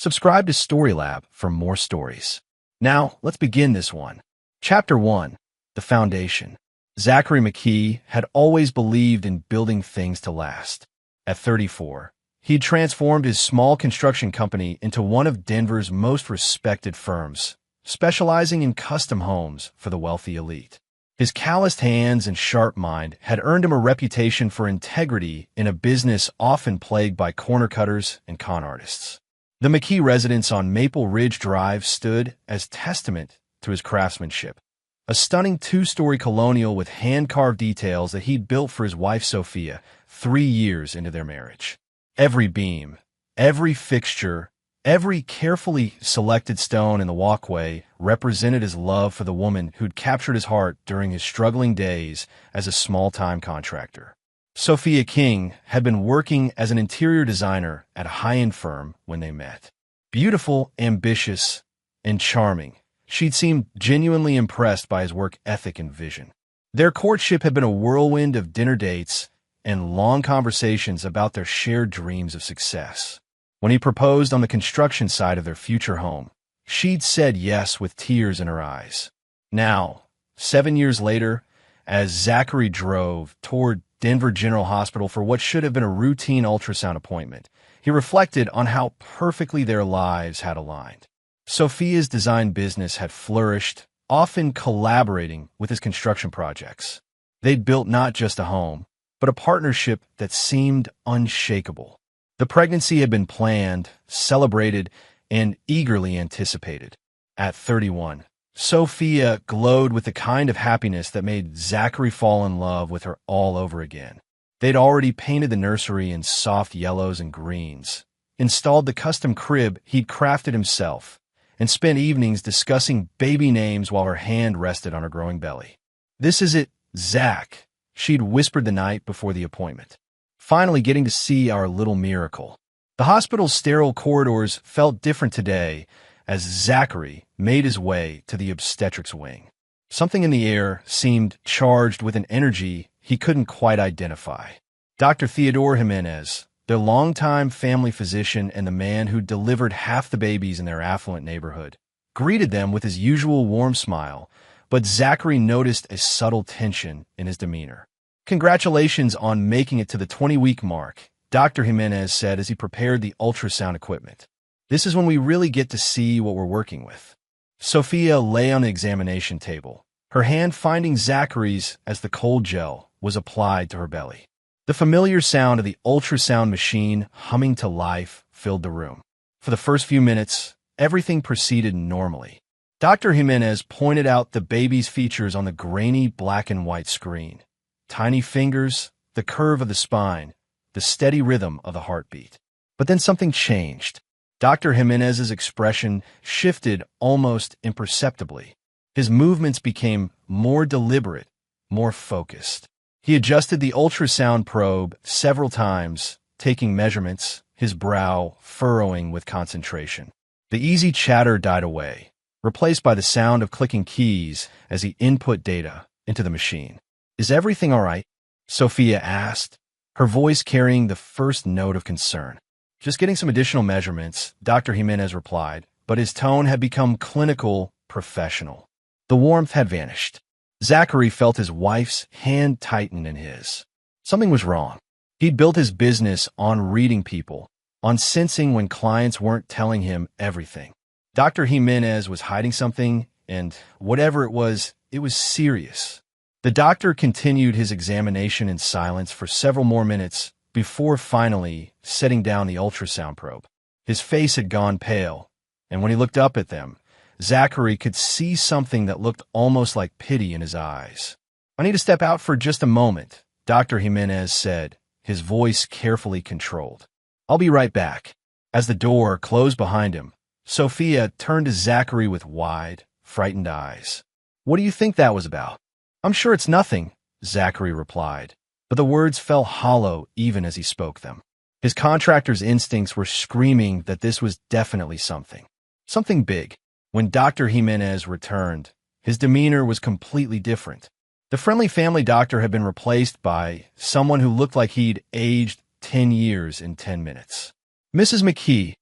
Subscribe to Storylab for more stories. Now, let's begin this one. Chapter 1. The Foundation. Zachary McKee had always believed in building things to last. At 34, he'd transformed his small construction company into one of Denver's most respected firms, specializing in custom homes for the wealthy elite. His calloused hands and sharp mind had earned him a reputation for integrity in a business often plagued by corner cutters and con artists. The McKee residence on Maple Ridge Drive stood as testament to his craftsmanship. A stunning two-story colonial with hand-carved details that he'd built for his wife Sophia 3 years into their marriage. Every beam, every fixture, every carefully selected stone in the walkway represented his love for the woman who'd captured his heart during his struggling days as a small-time contractor. Sophia King had been working as an interior designer at a high-end firm when they met. Beautiful, ambitious, and charming, she'd seemed genuinely impressed by his work ethic and vision. Their courtship had been a whirlwind of dinner dates and long conversations about their shared dreams of success. When he proposed on the construction site of their future home, she'd said yes with tears in her eyes. Now, 7 years later, as Zachary drove toward Denver General Hospital for what should have been a routine ultrasound appointment, he reflected on how perfectly their lives had aligned. Sophia's design business had flourished, often collaborating with his construction projects. They'd built not just a home, but a partnership that seemed unshakable. The pregnancy had been planned, celebrated, and eagerly anticipated. At 31, Sophia glowed with the kind of happiness that made Zachary fall in love with her all over again. They'd already painted the nursery in soft yellows and greens, installed the custom crib he'd crafted himself, and spent evenings discussing baby names while her hand rested on her growing belly. "This is it, Zach," she'd whispered the night before the appointment. "Finally getting to see our little miracle." The hospital's sterile corridors felt different today as Zachary made his way to the obstetrics wing. Something in the air seemed charged with an energy he couldn't quite identify. Dr. Theodore Jimenez, their longtime family physician and the man who delivered half the babies in their affluent neighborhood, greeted them with his usual warm smile, but Zachary noticed a subtle tension in his demeanor. "Congratulations on making it to the 20-week mark," Dr. Jimenez said as he prepared the ultrasound equipment. "This is when we really get to see what we're working with." Sophia lay on the examination table, her hand finding Zachary's as the cold gel was applied to her belly. The familiar sound of the ultrasound machine humming to life filled the room. For the first few minutes, everything proceeded normally. Dr. Jimenez pointed out the baby's features on the grainy black and white screen. Tiny fingers, the curve of the spine, the steady rhythm of the heartbeat. But then something changed. Dr. Jimenez's expression shifted almost imperceptibly. His movements became more deliberate, more focused. He adjusted the ultrasound probe several times, taking measurements, his brow furrowing with concentration. The easy chatter died away, replaced by the sound of clicking keys as he input data into the machine. "Is everything all right?" Sophia asked, her voice carrying the first note of concern. "Just getting some additional measurements," Dr. Jimenez replied, but his tone had become clinical, professional. The warmth had vanished. Zachary felt his wife's hand tighten in his. Something was wrong. He'd built his business on reading people, on sensing when clients weren't telling him everything. Dr. Jimenez was hiding something, and whatever it was serious. The doctor continued his examination in silence for several more minutes before finally setting down the ultrasound probe. His face had gone pale, and when he looked up at them, Zachary could see something that looked almost like pity in his eyes. "I need to step out for just a moment," Dr. Jimenez said, his voice carefully controlled. "I'll be right back." As the door closed behind him, Sophia turned to Zachary with wide, frightened eyes. "What do you think that was about?" "I'm sure it's nothing," Zachary replied, but the words fell hollow even as he spoke them. His contractor's instincts were screaming that this was definitely something big. When Dr. Jimenez returned, his demeanor was completely different. The friendly family doctor had been replaced by someone who looked like he'd aged 10 years in 10 minutes. "Mrs. McKee,"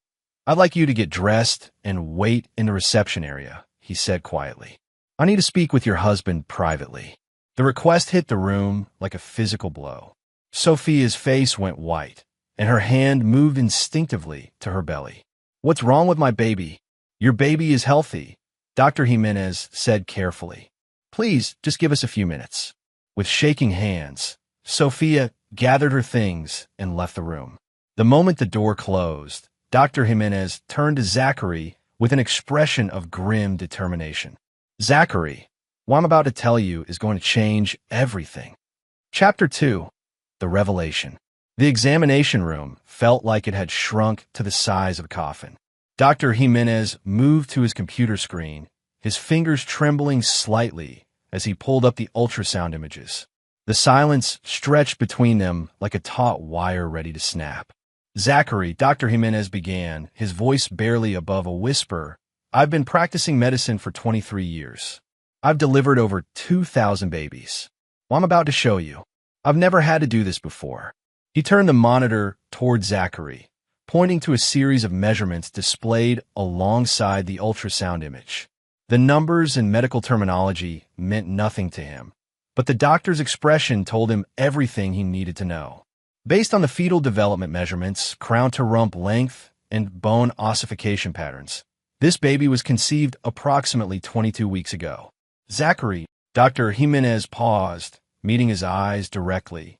"I'd like you to get dressed and wait in the reception area," he said quietly. "I need to speak with your husband privately." The request hit the room like a physical blow. Sophia's face went white, and her hand moved instinctively to her belly. "What's wrong with my baby?" "Your baby is healthy," Dr. Jimenez said carefully. "Please, just give us a few minutes." With shaking hands, Sophia gathered her things and left the room. The moment the door closed, Dr. Jimenez turned to Zachary with an expression of grim determination. "Zachary, what I'm about to tell you is going to change everything." Chapter 2. The Revelation. The examination room felt like it had shrunk to the size of a coffin. Dr. Jimenez moved to his computer screen, his fingers trembling slightly as he pulled up the ultrasound images. The silence stretched between them like a taut wire ready to snap. "Zachary," Dr. Jimenez began, his voice barely above a whisper, "I've been practicing medicine for 23 years. I've delivered over 2,000 babies. Well, I'm about to show you. I've never had to do this before." He turned the monitor toward Zachary, pointing to a series of measurements displayed alongside the ultrasound image. The numbers and medical terminology meant nothing to him, but the doctor's expression told him everything he needed to know. Based on the fetal development measurements, crown-to-rump length, and bone ossification patterns, this baby was conceived approximately 22 weeks ago. "Zachary," Dr. Jimenez paused, meeting his eyes directly.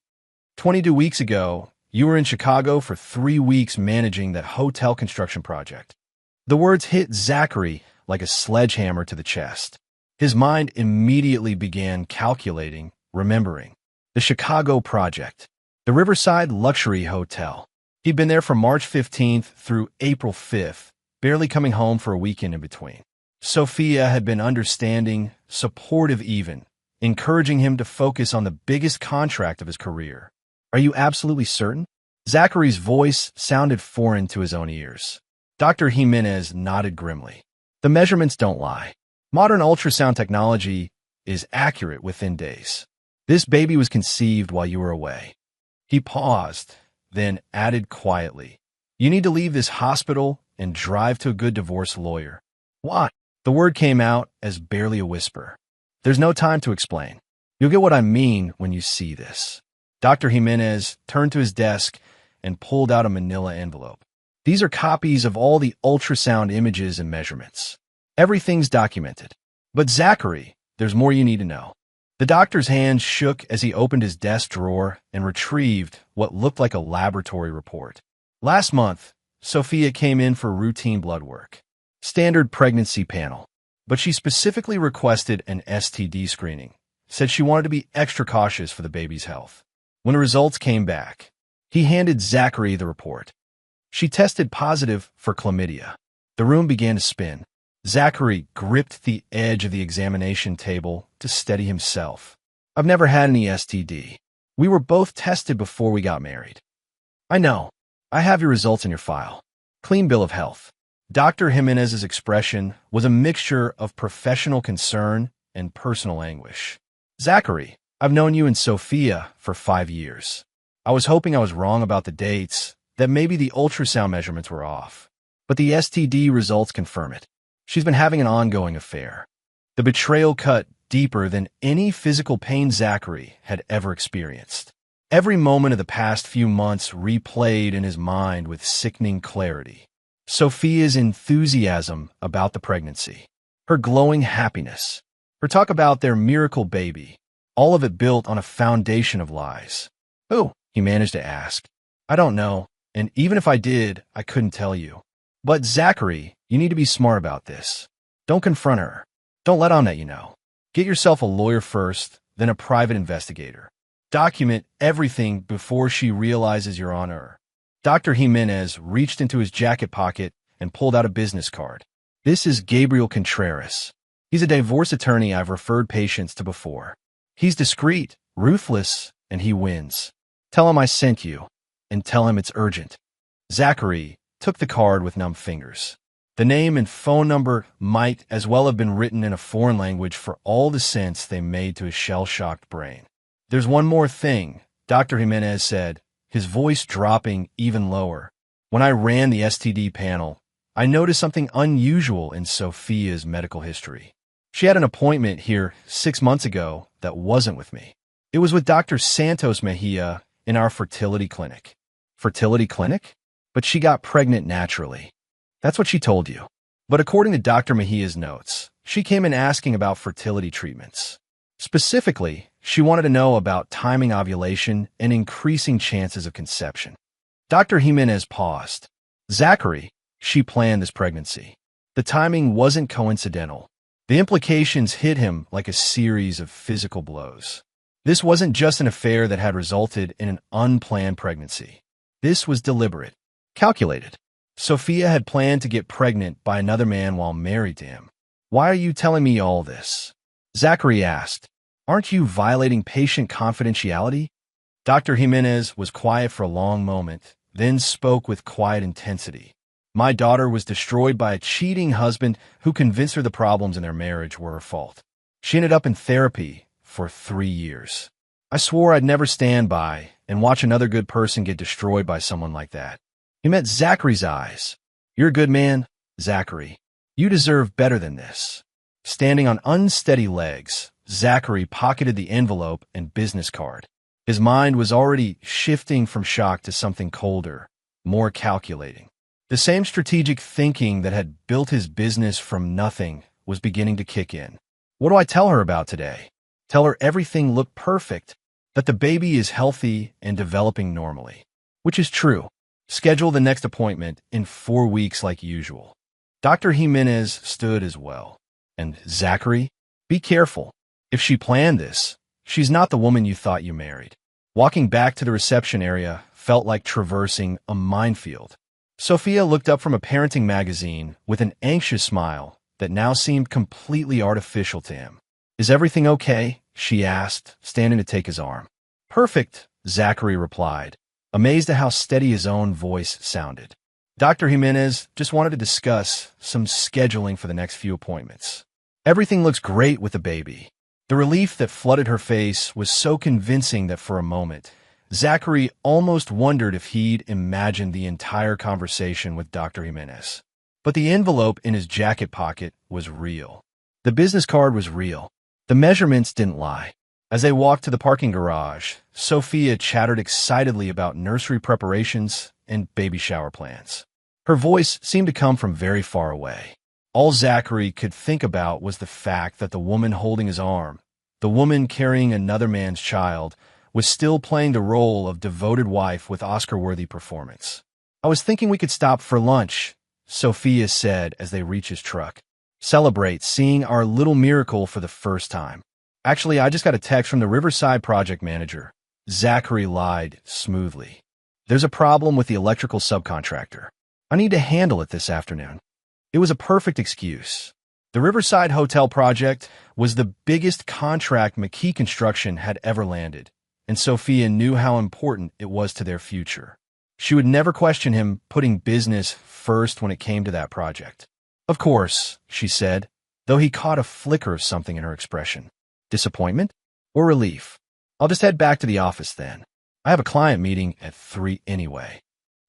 22 weeks ago, you were in Chicago for 3 weeks managing that hotel construction project." The words hit Zachary like a sledgehammer to the chest. His mind immediately began calculating, remembering. The Chicago project. The Riverside Luxury Hotel. He'd been there from March 15th through April 5th, barely coming home for a weekend in between. Sophia had been understanding, supportive even, encouraging him to focus on the biggest contract of his career. "Are you absolutely certain?" Zachary's voice sounded foreign to his own ears. Dr. Jimenez nodded grimly. "The measurements don't lie. Modern ultrasound technology is accurate within days. This baby was conceived while you were away." He paused, then added quietly, "You need to leave this hospital and drive to a good divorce lawyer." "What?" The word came out as barely a whisper. "There's no time to explain. You'll get what I mean when you see this." Dr. Jimenez turned to his desk and pulled out a manila envelope. "These are copies of all the ultrasound images and measurements. Everything's documented. But Zachary, there's more you need to know." The doctor's hand shook as he opened his desk drawer and retrieved what looked like a laboratory report. "Last month, Sophia came in for routine blood work. Standard pregnancy panel. But she specifically requested an STD screening, said she wanted to be extra cautious for the baby's health. When the results came back, he handed Zachary the report. She tested positive for chlamydia." The room began to spin. Zachary gripped the edge of the examination table to steady himself. "I've never had any STD. We were both tested before we got married." "I know. I have your results in your file. Clean bill of health." Dr. Jimenez's expression was a mixture of professional concern and personal anguish. "Zachary, I've known you and Sophia for 5 years. I was hoping I was wrong about the dates, that maybe the ultrasound measurements were off. But the STD results confirm it. She's been having an ongoing affair." The betrayal cut deeper than any physical pain Zachary had ever experienced. Every moment of the past few months replayed in his mind with sickening clarity. Sophia's enthusiasm about the pregnancy, her glowing happiness, her talk about their miracle baby, all of it built on a foundation of lies. "Who?" he managed to ask. "I don't know, and even if I did, I couldn't tell you. But Zachary, you need to be smart about this. Don't confront her. Don't let on that you know. Get yourself a lawyer first, then a private investigator. Document everything before she realizes you're on her." Dr. Jimenez reached into his jacket pocket and pulled out a business card. "This is Gabriel Contreras. He's a divorce attorney I've referred patients to before. He's discreet, ruthless, and he wins. Tell him I sent you, and tell him it's urgent." Zachary took the card with numb fingers. The name and phone number might as well have been written in a foreign language for all the sense they made to his shell-shocked brain. "There's one more thing," Dr. Jimenez said, his voice dropping even lower. "When I ran the STD panel, I noticed something unusual in Sophia's medical history. She had an appointment here 6 months ago that wasn't with me. It was with Dr. Santos Mejia in our fertility clinic. Fertility clinic? But she got pregnant naturally. That's what she told you. But according to Dr. Mejia's notes, she came in asking about fertility treatments. Specifically, she wanted to know about timing ovulation and increasing chances of conception. Dr. Jimenez paused. Zachary, she planned this pregnancy. The timing wasn't coincidental. The implications hit him like a series of physical blows. This wasn't just an affair that had resulted in an unplanned pregnancy. This was deliberate, calculated. Sophia had planned to get pregnant by another man while married to him. Why are you telling me all this? Zachary asked. Aren't you violating patient confidentiality? Dr. Jimenez was quiet for a long moment, then spoke with quiet intensity. My daughter was destroyed by a cheating husband who convinced her the problems in their marriage were her fault. She ended up in therapy for 3 years. I swore I'd never stand by and watch another good person get destroyed by someone like that. He met Zachary's eyes. You're a good man, Zachary. You deserve better than this. Standing on unsteady legs, Zachary pocketed the envelope and business card. His mind was already shifting from shock to something colder, more calculating. The same strategic thinking that had built his business from nothing was beginning to kick in. What do I tell her about today? Tell her everything looked perfect, that the baby is healthy and developing normally. Which is true. Schedule the next appointment in 4 weeks like usual. Dr. Jimenez stood as well. And Zachary, be careful. If she planned this, she's not the woman you thought you married. Walking back to the reception area felt like traversing a minefield. Sophia looked up from a parenting magazine with an anxious smile that now seemed completely artificial to him. Is everything okay? She asked, standing to take his arm. Perfect, Zachary replied, amazed at how steady his own voice sounded. Dr. Jimenez just wanted to discuss some scheduling for the next few appointments. Everything looks great with the baby. The relief that flooded her face was so convincing that for a moment, Zachary almost wondered if he'd imagined the entire conversation with Dr. Jimenez. But the envelope in his jacket pocket was real. The business card was real. The measurements didn't lie. As they walked to the parking garage, Sophia chattered excitedly about nursery preparations and baby shower plans. Her voice seemed to come from very far away. All Zachary could think about was the fact that the woman holding his arm, the woman carrying another man's child, was still playing the role of devoted wife with Oscar-worthy performance. I was thinking we could stop for lunch, Sophia said as they reached his truck. Celebrate seeing our little miracle for the first time. Actually, I just got a text from the Riverside project manager. Zachary lied smoothly. There's a problem with the electrical subcontractor. I need to handle it this afternoon. It was a perfect excuse. The Riverside Hotel project was the biggest contract McKee Construction had ever landed, and Sophia knew how important it was to their future. She would never question him putting business first when it came to that project. Of course, she said, though he caught a flicker of something in her expression. Disappointment or relief? I'll just head back to the office then. I have a client meeting at 3 anyway.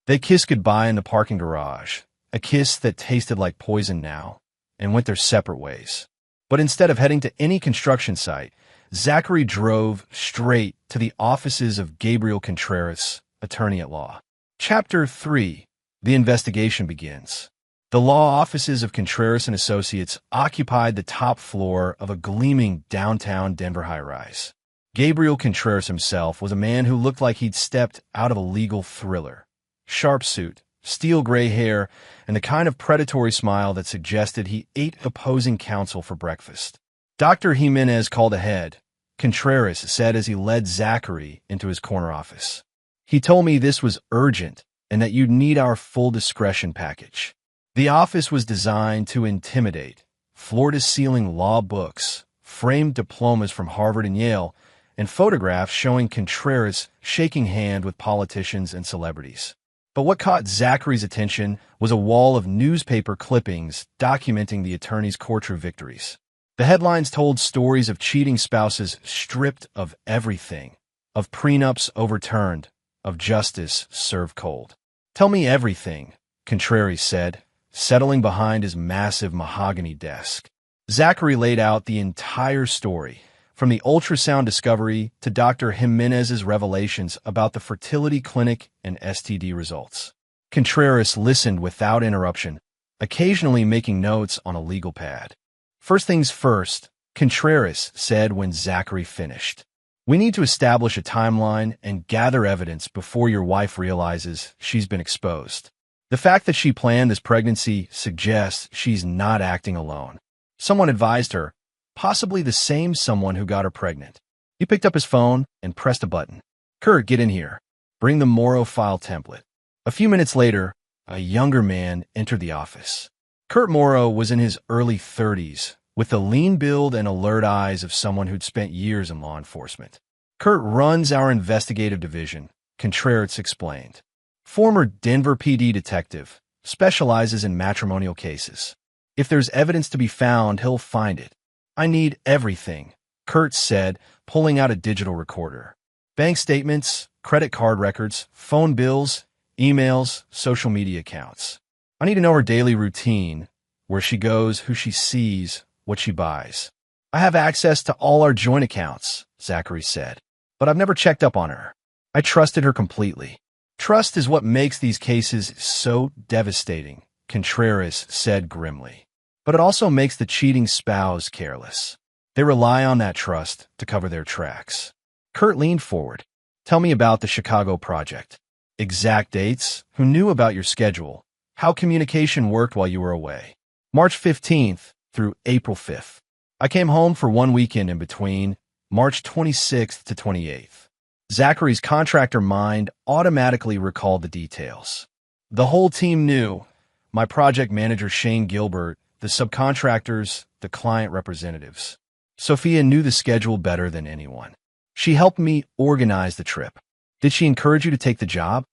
They kissed goodbye in the parking garage, a kiss that tasted like poison now, and went their separate ways. But instead of heading to any construction site, Zachary drove straight to the offices of Gabriel Contreras, attorney at law. Chapter 3. The investigation begins. The law offices of Contreras and Associates occupied the top floor of a gleaming downtown Denver high-rise. Gabriel Contreras himself was a man who looked like he'd stepped out of a legal thriller. Sharp suit, steel gray hair, and the kind of predatory smile that suggested he ate opposing counsel for breakfast. Dr. Jimenez called ahead, Contreras said as he led Zachary into his corner office. He told me this was urgent and that you'd need our full discretion package. The office was designed to intimidate, floor-to-ceiling law books, framed diplomas from Harvard and Yale, and photographs showing Contreras shaking hand with politicians and celebrities. But what caught Zachary's attention was a wall of newspaper clippings documenting the attorney's courtroom victories. The headlines told stories of cheating spouses stripped of everything, of prenups overturned, of justice served cold. Tell me everything, Contreras said, settling behind his massive mahogany desk. Zachary laid out the entire story, from the ultrasound discovery to Dr. Jimenez's revelations about the fertility clinic and STD results. Contreras listened without interruption, occasionally making notes on a legal pad. First things first, Contreras said when Zachary finished. We need to establish a timeline and gather evidence before your wife realizes she's been exposed. The fact that she planned this pregnancy suggests she's not acting alone. Someone advised her, possibly the same someone who got her pregnant. He picked up his phone and pressed a button. Kurt, get in here. Bring the Morrow file template. A few minutes later, a younger man entered the office. Kurt Morrow was in his early 30s, with the lean build and alert eyes of someone who'd spent years in law enforcement. Kurt runs our investigative division, Contreras explained. Former Denver PD detective, specializes in matrimonial cases. If there's evidence to be found, he'll find it. I need everything, Kurt said, pulling out a digital recorder. Bank statements, credit card records, phone bills, emails, social media accounts. I need to know her daily routine, where she goes, who she sees, what she buys. I have access to all our joint accounts, Zachary said, but I've never checked up on her. I trusted her completely. Trust is what makes these cases so devastating, Contreras said grimly. But it also makes the cheating spouse careless. They rely on that trust to cover their tracks. Kurt leaned forward. Tell me about the Chicago project. Exact dates, who knew about your schedule, how communication worked while you were away. March 15th through April 5th. I came home for one weekend in between, March 26th to 28th. Zachary's contractor mind automatically recalled the details. The whole team knew. My project manager Shane Gilbert, the subcontractors, the client representatives. Sophia knew the schedule better than anyone. She helped me organize the trip. Did she encourage you to take the job?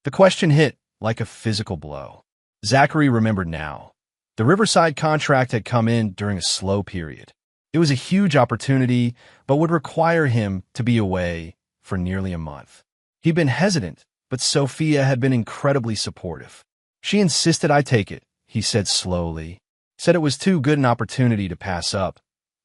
The question hit like a physical blow. Zachary remembered now. The Riverside contract had come in during a slow period. It was a huge opportunity, but would require him to be away for nearly a month. He'd been hesitant, but Sophia had been incredibly supportive. She insisted I take it, he said slowly. Said it was too good an opportunity to pass up,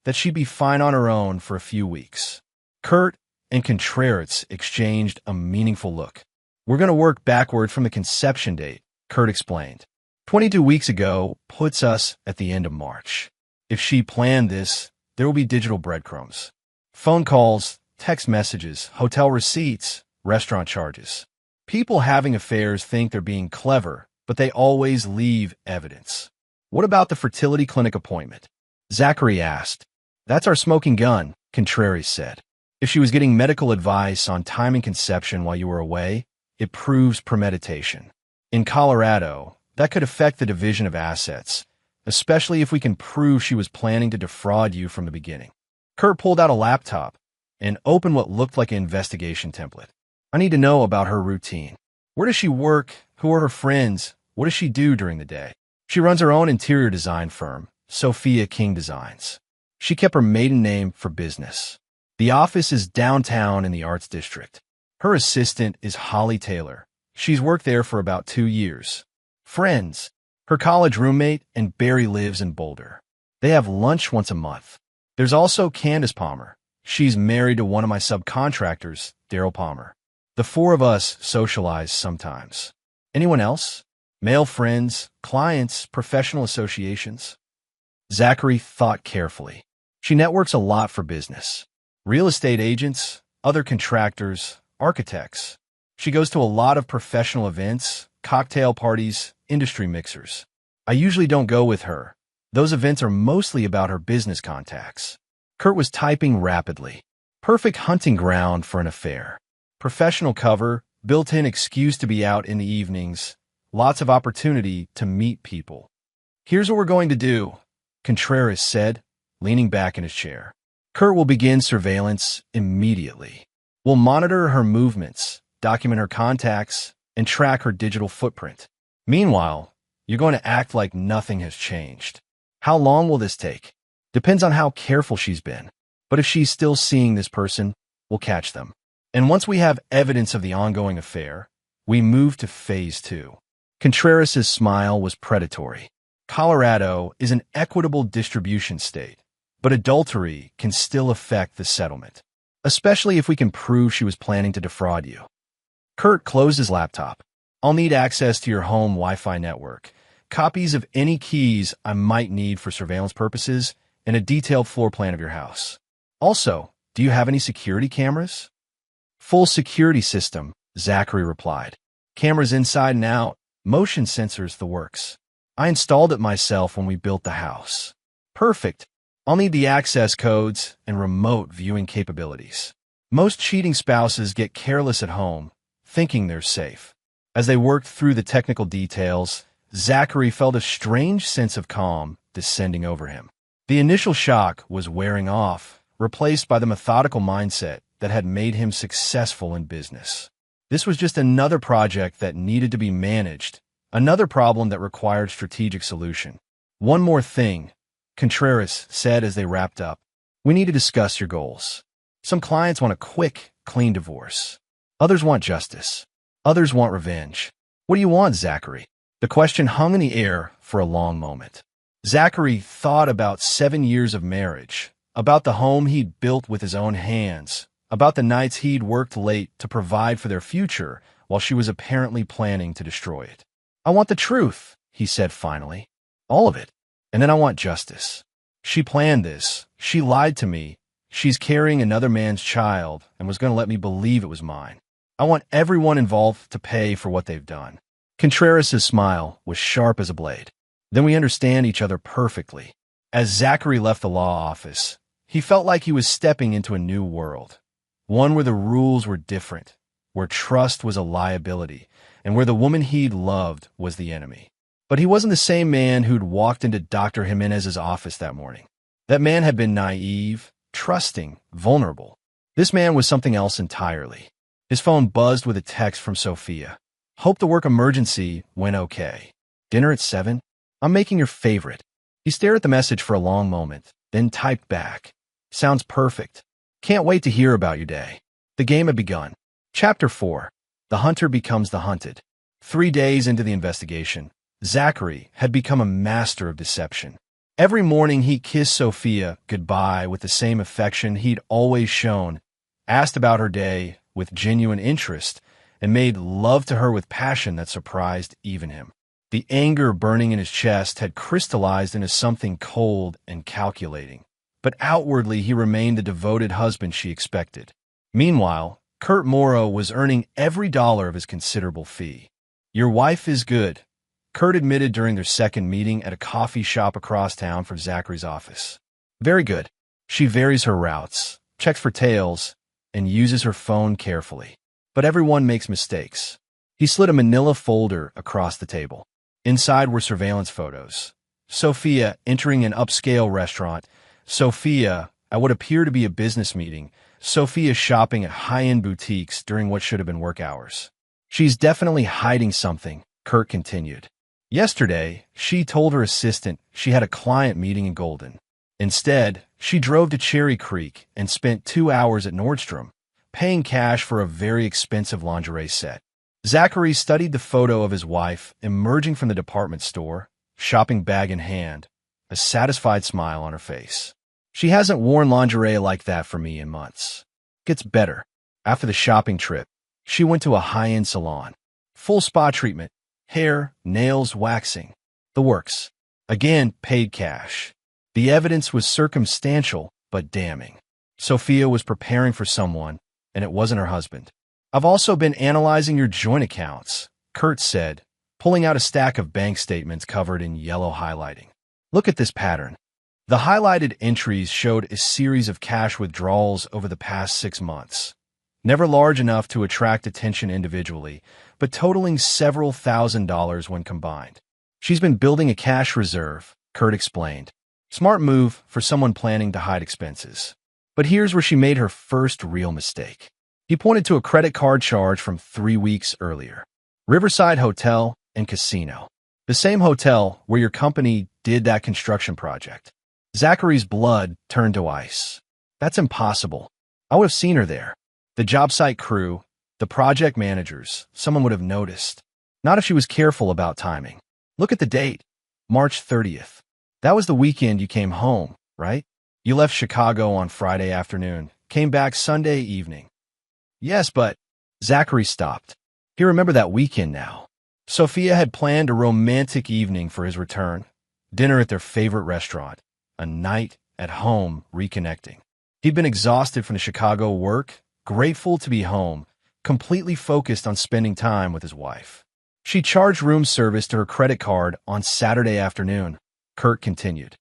that she'd be fine on her own for a few weeks. Kurt and Contreras exchanged a meaningful look. We're going to work backward from the conception date, Kurt explained. 22 weeks ago puts us at the end of March. If she planned this, there will be digital breadcrumbs. Phone calls, text messages, hotel receipts, restaurant charges. People having affairs think they're being clever, but they always leave evidence. What about the fertility clinic appointment? Zachary asked. That's our smoking gun, Contreras said. If she was getting medical advice on timing conception while you were away, it proves premeditation. In Colorado, that could affect the division of assets, especially if we can prove she was planning to defraud you from the beginning. Kurt pulled out a laptop and opened what looked like an investigation template. I need to know about her routine. Where does she work? Who are her friends? What does she do during the day? She runs her own interior design firm, Sophia King Designs. She kept her maiden name for business. The office is downtown in the Arts District. Her assistant is Holly Taylor. She's worked there for about 2 years. Friends. Her college roommate and Barry lives in Boulder. They have lunch once a month. There's also Candace Palmer. She's married to one of my subcontractors, Daryl Palmer. The four of us socialize sometimes. Anyone else? Male friends, clients, professional associations? Zachary thought carefully. She networks a lot for business. Real estate agents, other contractors, architects. She goes to a lot of professional events, cocktail parties, industry mixers. I usually don't go with her. Those events are mostly about her business contacts. Kurt was typing rapidly. Perfect hunting ground for an affair. Professional cover, built-in excuse to be out in the evenings, lots of opportunity to meet people. Here's what we're going to do, Contreras said, leaning back in his chair. Kurt will begin surveillance immediately. We'll monitor her movements, document her contacts, and track her digital footprint. Meanwhile, you're going to act like nothing has changed. How long will this take? Depends on how careful she's been. But if she's still seeing this person, we'll catch them. And once we have evidence of the ongoing affair, we move to phase 2. Contreras's smile was predatory. Colorado is an equitable distribution state, but adultery can still affect the settlement, especially if we can prove she was planning to defraud you. Kurt closed his laptop. I'll need access to your home Wi-Fi network, copies of any keys I might need for surveillance purposes, and a detailed floor plan of your house. Also, do you have any security cameras? Full security system, Zachary replied. Cameras inside and out, motion sensors, the works. I installed it myself when we built the house. Perfect. I'll need the access codes and remote viewing capabilities. Most cheating spouses get careless at home, thinking they're safe. As they worked through the technical details, Zachary felt a strange sense of calm descending over him. The initial shock was wearing off, replaced by the methodical mindset that had made him successful in business. This was just another project that needed to be managed, another problem that required strategic solution. One more thing, Contreras said as they wrapped up. We need to discuss your goals. Some clients want a quick, clean divorce. Others want justice. Others want revenge. What do you want, Zachary? The question hung in the air for a long moment. Zachary thought about 7 years of marriage, about the home he'd built with his own hands, about the nights he'd worked late to provide for their future while she was apparently planning to destroy it. I want the truth, he said finally. All of it. And then I want justice. She planned this. She lied to me. She's carrying another man's child and was going to let me believe it was mine. I want everyone involved to pay for what they've done. Contreras's smile was sharp as a blade. Then we understand each other perfectly. As Zachary left the law office, he felt like he was stepping into a new world. One where the rules were different, where trust was a liability, and where the woman he'd loved was the enemy. But he wasn't the same man who'd walked into Dr. Jimenez's office that morning. That man had been naive, trusting, vulnerable. This man was something else entirely. His phone buzzed with a text from Sophia. Hope the work emergency went okay. Dinner at 7? I'm making your favorite. He stared at the message for a long moment, then typed back. Sounds perfect. Can't wait to hear about your day. The game had begun. Chapter 4. The hunter becomes the hunted. 3 days into the investigation, Zachary had become a master of deception. Every morning he kissed Sophia goodbye with the same affection he'd always shown, asked about her day with genuine interest, and made love to her with passion that surprised even him. The anger burning in his chest had crystallized into something cold and calculating, but outwardly he remained the devoted husband she expected. Meanwhile, Kurt Morrow was earning every dollar of his considerable fee. Your wife is good, Kurt admitted during their second meeting at a coffee shop across town from Zachary's office. Very good. She varies her routes, checks for tails, and uses her phone carefully. But everyone makes mistakes. He slid a manila folder across the table. Inside were surveillance photos. Sophia entering an upscale restaurant. Sophia at what appeared to be a business meeting. Sophia shopping at high-end boutiques during what should have been work hours. She's definitely hiding something, Kurt continued. Yesterday, she told her assistant she had a client meeting in Golden. Instead, she drove to Cherry Creek and spent 2 hours at Nordstrom, paying cash for a very expensive lingerie set. Zachary studied the photo of his wife emerging from the department store, shopping bag in hand, a satisfied smile on her face. She hasn't worn lingerie like that for me in months. Gets better. After the shopping trip, she went to a high-end salon. Full spa treatment, hair, nails, waxing. The works. Again, paid cash. The evidence was circumstantial, but damning. Sophia was preparing for someone, and it wasn't her husband. I've also been analyzing your joint accounts, Kurt said, pulling out a stack of bank statements covered in yellow highlighting. Look at this pattern. The highlighted entries showed a series of cash withdrawals over the past 6 months. Never large enough to attract attention individually, but totaling several $1,000s when combined. She's been building a cash reserve, Kurt explained. Smart move for someone planning to hide expenses. But here's where she made her first real mistake. He pointed to a credit card charge from 3 weeks earlier. Riverside Hotel and Casino. The same hotel where your company did that construction project. Zachary's blood turned to ice. That's impossible. I would have seen her there. The job site crew, the project managers, someone would have noticed. Not if she was careful about timing. Look at the date. March 30th. That was the weekend you came home, right? You left Chicago on Friday afternoon, came back Sunday evening. Yes, but Zachary stopped. He remembered that weekend now. Sophia had planned a romantic evening for his return, dinner at their favorite restaurant, a night at home reconnecting. He'd been exhausted from the Chicago work, grateful to be home, completely focused on spending time with his wife. She charged room service to her credit card on Saturday afternoon, Kurt continued.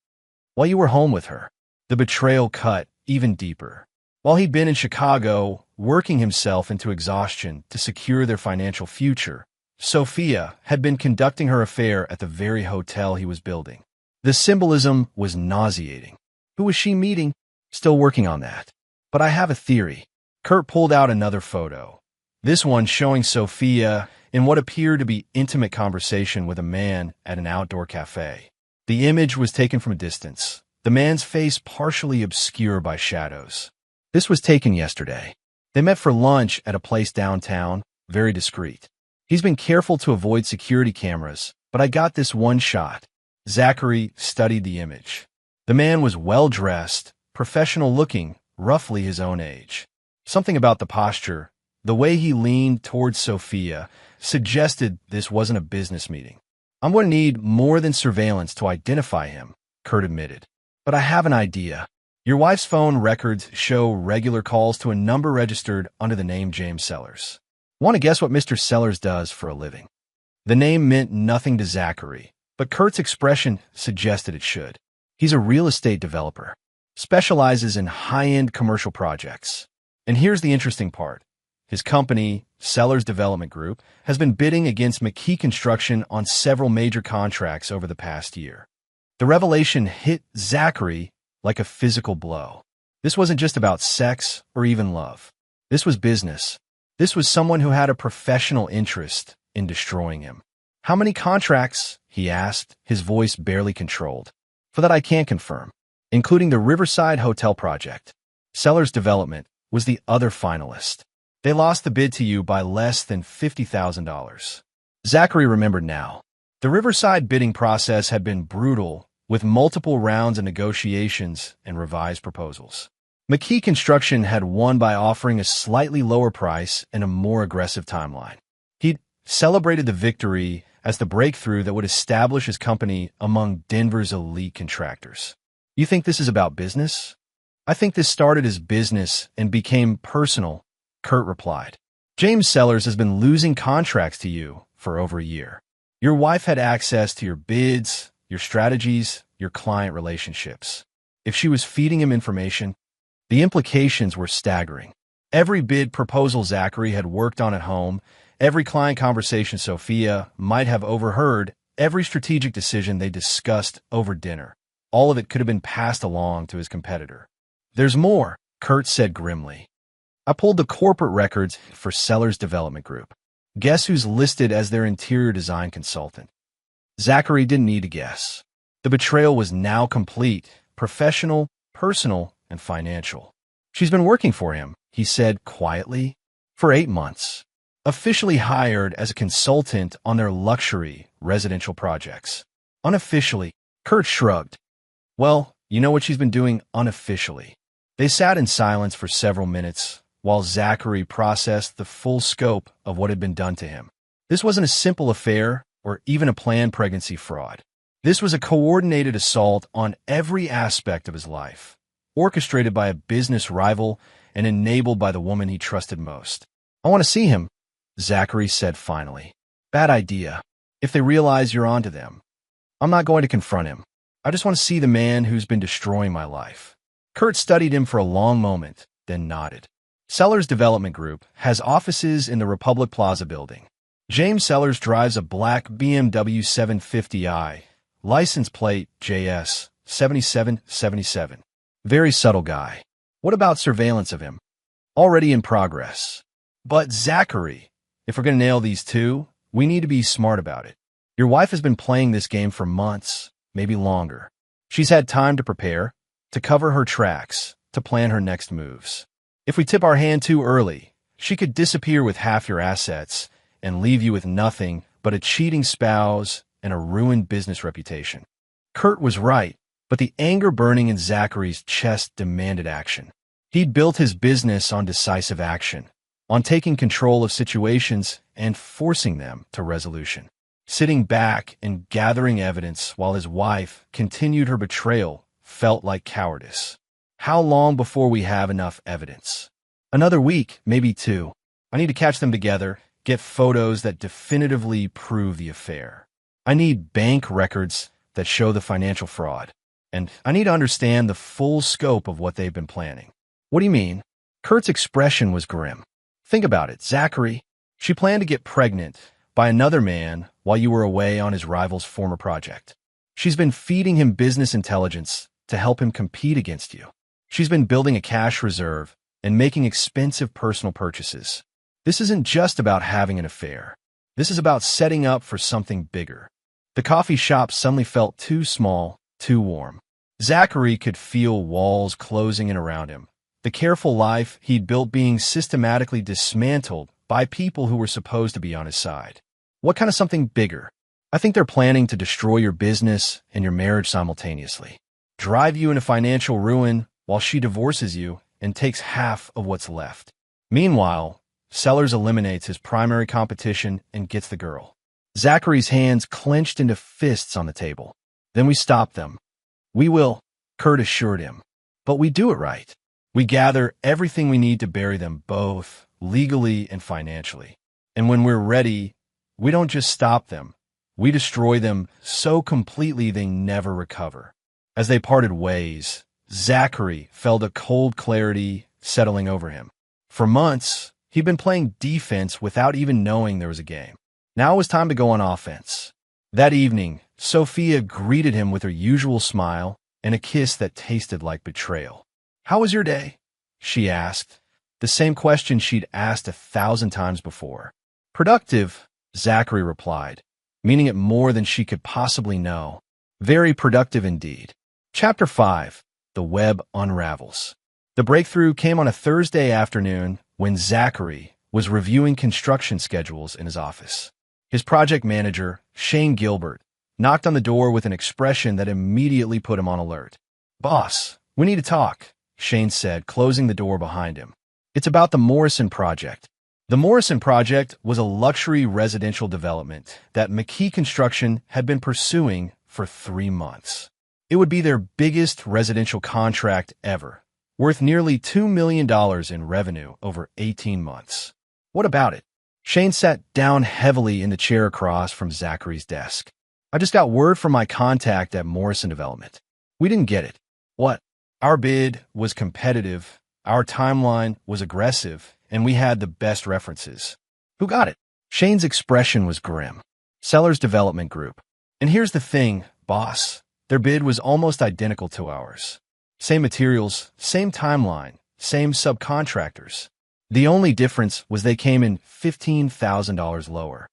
While you were home with her, the betrayal cut even deeper. While he'd been in Chicago, working himself into exhaustion to secure their financial future, Sophia had been conducting her affair at the very hotel he was building. The symbolism was nauseating. Who was she meeting? Still working on that. But I have a theory. Kurt pulled out another photo. This one showing Sophia in what appeared to be intimate conversation with a man at an outdoor cafe. The image was taken from a distance, the man's face partially obscured by shadows. This was taken yesterday. They met for lunch at a place downtown, very discreet. He's been careful to avoid security cameras, but I got this one shot. Zachary studied the image. The man was well-dressed, professional-looking, roughly his own age. Something about the posture, the way he leaned towards Sophia, suggested this wasn't a business meeting. I'm going to need more than surveillance to identify him, Kurt admitted. But I have an idea. Your wife's phone records show regular calls to a number registered under the name James Sellers. Want to guess what Mr. Sellers does for a living? The name meant nothing to Zachary, but Kurt's expression suggested it should. He's a real estate developer, specializes in high-end commercial projects. And here's the interesting part. His company, Sellers Development Group, has been bidding against McKee Construction on several major contracts over the past year. The revelation hit Zachary like a physical blow. This wasn't just about sex or even love. This was business. This was someone who had a professional interest in destroying him. How many contracts? He asked, his voice barely controlled. For that I can't confirm, including the Riverside Hotel project. Sellers Development was the other finalist. They lost the bid to you by less than $50,000. Zachary remembered now. The Riverside bidding process had been brutal, with multiple rounds of negotiations and revised proposals. McKee Construction had won by offering a slightly lower price and a more aggressive timeline. He'd celebrated the victory as the breakthrough that would establish his company among Denver's elite contractors. You think this is about business? I think this started as business and became personal, Kurt replied. James Sellers has been losing contracts to you for over a year. Your wife had access to your bids, your strategies, your client relationships. If she was feeding him information, the implications were staggering. Every bid proposal Zachary had worked on at home, every client conversation Sophia might have overheard, every strategic decision they discussed over dinner, all of it could have been passed along to his competitor. There's more, Kurt said grimly. I pulled the corporate records for Sellers Development Group. Guess who's listed as their interior design consultant? Zachary didn't need to guess. The betrayal was now complete, professional, personal, and financial. She's been working for him, he said quietly, for 8 months. Officially hired as a consultant on their luxury residential projects. Unofficially, Kurt shrugged. Well, you know what she's been doing unofficially. They sat in silence for several minutes while Zachary processed the full scope of what had been done to him. This wasn't a simple affair or even a planned pregnancy fraud. This was a coordinated assault on every aspect of his life, orchestrated by a business rival and enabled by the woman he trusted most. I want to see him, Zachary said finally. Bad idea. If they realize you're onto them. I'm not going to confront him. I just want to see the man who's been destroying my life. Kurt studied him for a long moment, then nodded. Sellers Development Group has offices in the Republic Plaza building. James Sellers drives a black BMW 750i, license plate JS 7777. Very subtle guy. What about surveillance of him? Already in progress. But Zachary, if we're going to nail these two, we need to be smart about it. Your wife has been playing this game for months, maybe longer. She's had time to prepare, to cover her tracks, to plan her next moves. If we tip our hand too early, she could disappear with half your assets and leave you with nothing but a cheating spouse and a ruined business reputation. Kurt was right, but the anger burning in Zachary's chest demanded action. He'd built his business on decisive action, on taking control of situations and forcing them to resolution. Sitting back and gathering evidence while his wife continued her betrayal felt like cowardice. How long before we have enough evidence? Another week, maybe two. I need to catch them together, get photos that definitively prove the affair. I need bank records that show the financial fraud. And I need to understand the full scope of what they've been planning. What do you mean? Kurt's expression was grim. Think about it, Zachary. She planned to get pregnant by another man while you were away on his rival's former project. She's been feeding him business intelligence to help him compete against you. She's been building a cash reserve and making expensive personal purchases. This isn't just about having an affair. This is about setting up for something bigger. The coffee shop suddenly felt too small, too warm. Zachary could feel walls closing in around him, the careful life he'd built being systematically dismantled by people who were supposed to be on his side. What kind of something bigger? I think they're planning to destroy your business and your marriage simultaneously. Drive you into financial ruin while she divorces you and takes half of what's left. Meanwhile, Sellers eliminates his primary competition and gets the girl. Zachary's hands clenched into fists on the table. Then we stop them. We will, Kurt assured him. But we do it right. We gather everything we need to bury them both, legally and financially. And when we're ready, we don't just stop them. We destroy them so completely they never recover. As they parted ways, Zachary felt a cold clarity settling over him. For months, he'd been playing defense without even knowing there was a game. Now it was time to go on offense. That evening, Sophia greeted him with her usual smile and a kiss that tasted like betrayal. "How was your day?" she asked, the same question she'd asked 1,000 times before. "Productive," Zachary replied, meaning it more than she could possibly know. Very productive indeed. Chapter 5. The Web Unravels. The breakthrough came on a Thursday afternoon when Zachary was reviewing construction schedules in his office. His project manager, Shane Gilbert, knocked on the door with an expression that immediately put him on alert. "Boss, we need to talk," Shane said, closing the door behind him. "It's about the Morrison project." The Morrison project was a luxury residential development that McKee Construction had been pursuing for 3 months. It would be their biggest residential contract ever, worth nearly $2 million in revenue over 18 months. What about it? Shane sat down heavily in the chair across from Zachary's desk. "I just got word from my contact at Morrison Development. We didn't get it." "What?" "Our bid was competitive, our timeline was aggressive, and we had the best references." "Who got it?" Shane's expression was grim. "Sellers Development Group. And here's the thing, boss. Their bid was almost identical to ours. Same materials, same timeline, same subcontractors. The only difference was they came in $15,000 lower."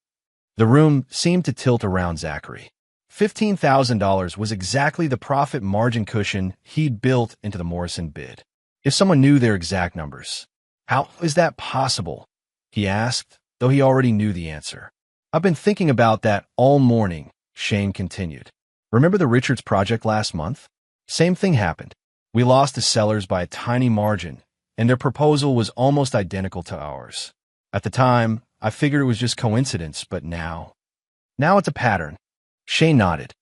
The room seemed to tilt around Zachary. $15,000 was exactly the profit margin cushion he'd built into the Morrison bid. If someone knew their exact numbers. "How is that possible?" he asked, though he already knew the answer. "I've been thinking about that all morning," Shane continued. "Remember the Richards project last month? Same thing happened. We lost to Sellers by a tiny margin, and their proposal was almost identical to ours. At the time, I figured it was just coincidence, but now it's a pattern." Shane nodded.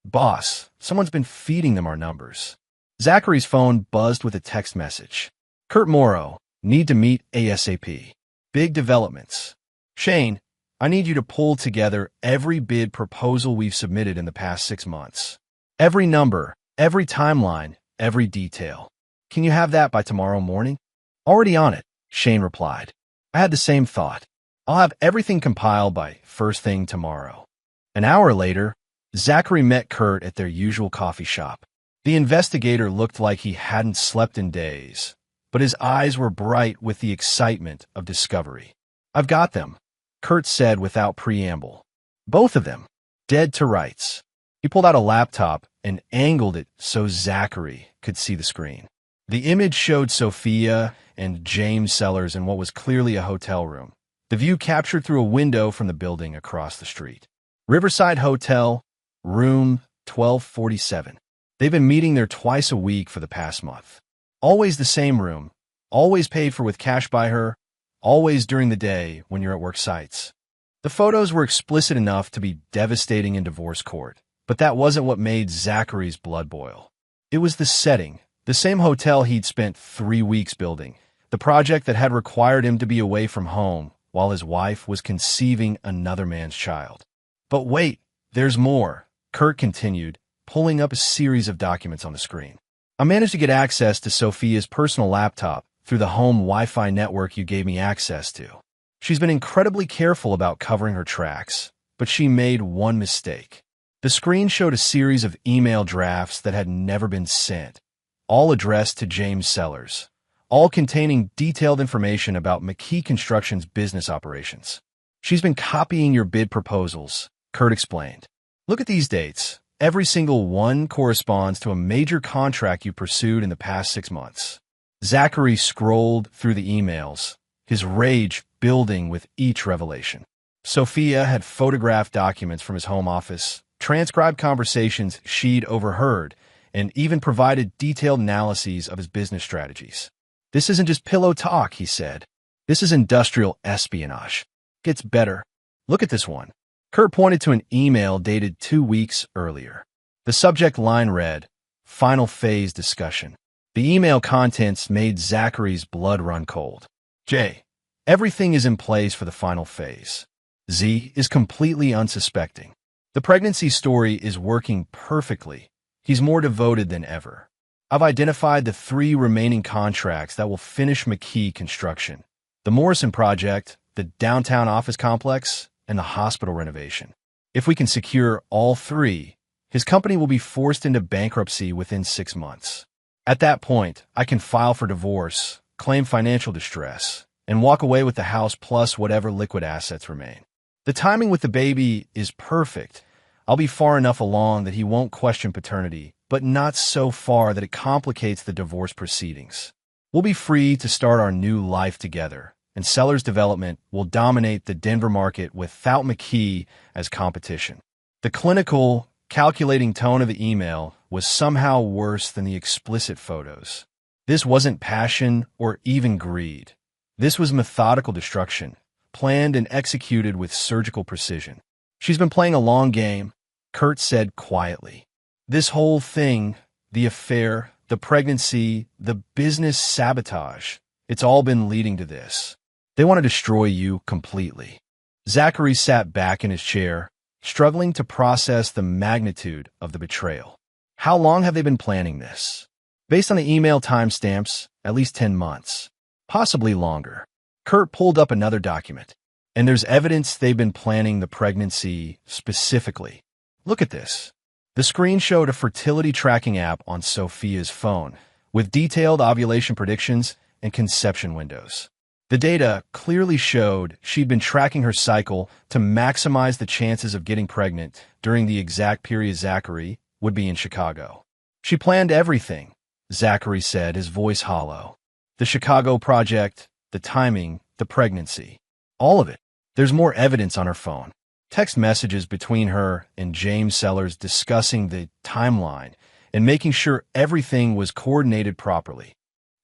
"Boss, someone's been feeding them our numbers." Zachary's phone buzzed with a text message. "Kurt Morrow, need to meet ASAP. Big developments. Shane, I need you to pull together every bid proposal we've submitted in the past 6 months. Every number, every timeline, every detail. Can you have that by tomorrow morning?" "Already on it," Shane replied. "I had the same thought. I'll have everything compiled by first thing tomorrow." An hour later, Zachary met Kurt at their usual coffee shop. The investigator looked like he hadn't slept in days, but his eyes were bright with the excitement of discovery. "I've got them," Kurt said without preamble. "Both of them, dead to rights." He pulled out a laptop and angled it so Zachary could see the screen. The image showed Sophia and James Sellers in what was clearly a hotel room. the view captured through a window from the building across the street. Riverside Hotel, room 1247. They've been meeting there twice a week for the past month. Always the same room, always paid for with cash by her, always during the day when you're at work sites. The photos were explicit enough to be devastating in divorce court, but that wasn't what made Zachary's blood boil. It was the setting, the same hotel he'd spent 3 weeks building, the project that had required him to be away from home while his wife was conceiving another man's child. But wait, there's more, Kurt continued, pulling up a series of documents on the screen. I managed to get access to Sophia's personal laptop through the home Wi-Fi network you gave me access to. She's been incredibly careful about covering her tracks, but she made one mistake. The screen showed a series of email drafts that had never been sent, all addressed to James Sellers, all containing detailed information about McKee Construction's business operations. She's been copying your bid proposals, Kurt explained. Look at these dates. Every single one corresponds to a major contract you pursued in the past 6 months. Zachary scrolled through the emails, his rage building with each revelation. Sophia had photographed documents from his home office, transcribed conversations she'd overheard, and even provided detailed analyses of his business strategies. This isn't just pillow talk, he said. This is industrial espionage. Gets better. Look at this one. Kurt pointed to an email dated 2 weeks earlier. The subject line read, "Final phase discussion." The email contents made Zachary's blood run cold. J. Everything is in place for the final phase. Z is completely unsuspecting. The pregnancy story is working perfectly. He's more devoted than ever. I've identified the 3 remaining contracts that will finish McKee Construction: the Morrison Project, the downtown office complex, and the hospital renovation. If we can secure all 3, his company will be forced into bankruptcy within 6 months. At that point, I can file for divorce, claim financial distress, and walk away with the house plus whatever liquid assets remain. The timing with the baby is perfect. I'll be far enough along that he won't question paternity, but not so far that it complicates the divorce proceedings. We'll be free to start our new life together, and Sellers Development will dominate the Denver market without McKee as competition. The clinical, calculating tone of the email was somehow worse than the explicit photos. This wasn't passion or even greed. This was methodical destruction, planned and executed with surgical precision. She's been playing a long game, Kurt said quietly. This whole thing, the affair, the pregnancy, the business sabotage, it's all been leading to this. They want to destroy you completely. Zachary sat back in his chair, struggling to process the magnitude of the betrayal. How long have they been planning this? Based on the email timestamps, at least 10 months, possibly longer. Kurt pulled up another document, and there's evidence they've been planning the pregnancy specifically. Look at this. The screen showed a fertility tracking app on Sophia's phone, with detailed ovulation predictions and conception windows. The data clearly showed she'd been tracking her cycle to maximize the chances of getting pregnant during the exact period Zachary would be in Chicago. She planned everything, Zachary said, his voice hollow. The Chicago project, the timing, the pregnancy. All of it. There's more evidence on her phone. Text messages between her and James Sellers discussing the timeline and making sure everything was coordinated properly.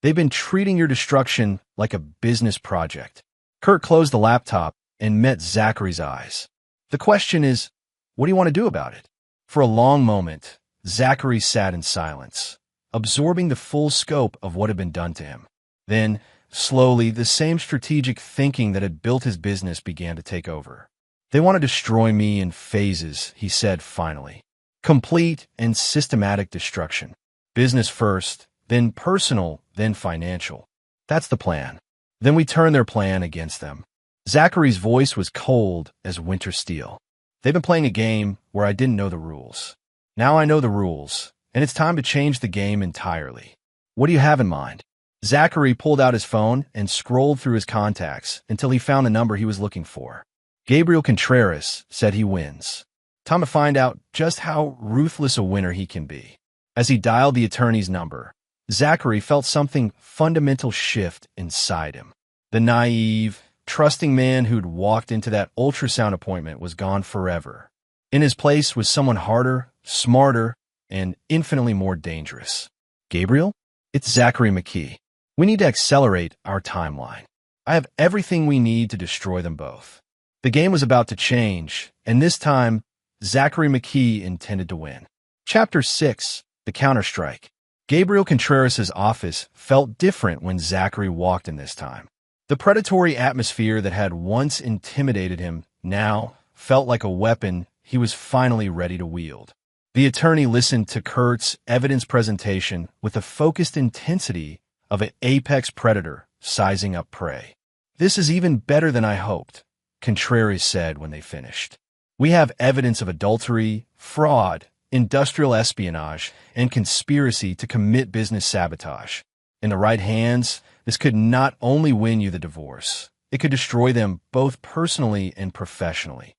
They've been treating your destruction like a business project. Kurt closed the laptop and met Zachary's eyes. The question is, what do you want to do about it? For a long moment, Zachary sat in silence, absorbing the full scope of what had been done to him. Then, slowly, the same strategic thinking that had built his business began to take over. They want to destroy me in phases, he said finally. Complete and systematic destruction. Business first, then personal, then financial. That's the plan. Then we turn their plan against them. Zachary's voice was cold as winter steel. They've been playing a game where I didn't know the rules. Now I know the rules, and it's time to change the game entirely. What do you have in mind? Zachary pulled out his phone and scrolled through his contacts until he found the number he was looking for. Gabriel Contreras said he wins. Time to find out just how ruthless a winner he can be. As he dialed the attorney's number, Zachary felt something fundamental shift inside him. The naive, trusting man who'd walked into that ultrasound appointment was gone forever. In his place was someone harder, smarter, and infinitely more dangerous. Gabriel? It's Zachary McKee. We need to accelerate our timeline. I have everything we need to destroy them both. The game was about to change, and this time, Zachary McKee intended to win. Chapter 6, The Counterstrike. Gabriel Contreras' office felt different when Zachary walked in this time. The predatory atmosphere that had once intimidated him now felt like a weapon he was finally ready to wield. The attorney listened to Kurt's evidence presentation with the focused intensity of an apex predator sizing up prey. "This is even better than I hoped," Contreras said when they finished. "We have evidence of adultery, fraud, industrial espionage, and conspiracy to commit business sabotage. In the right hands, this could not only win you the divorce, it could destroy them both personally and professionally."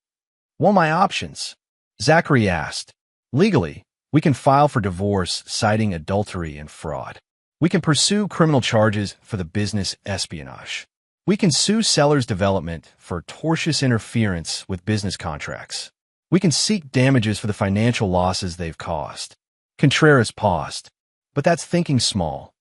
"What are my options?" Zachary asked. "Legally, we can file for divorce citing adultery and fraud. We can pursue criminal charges for the business espionage. We can sue Sellers Development for tortious interference with business contracts. We can seek damages for the financial losses they've caused." Contreras paused. "But that's thinking small."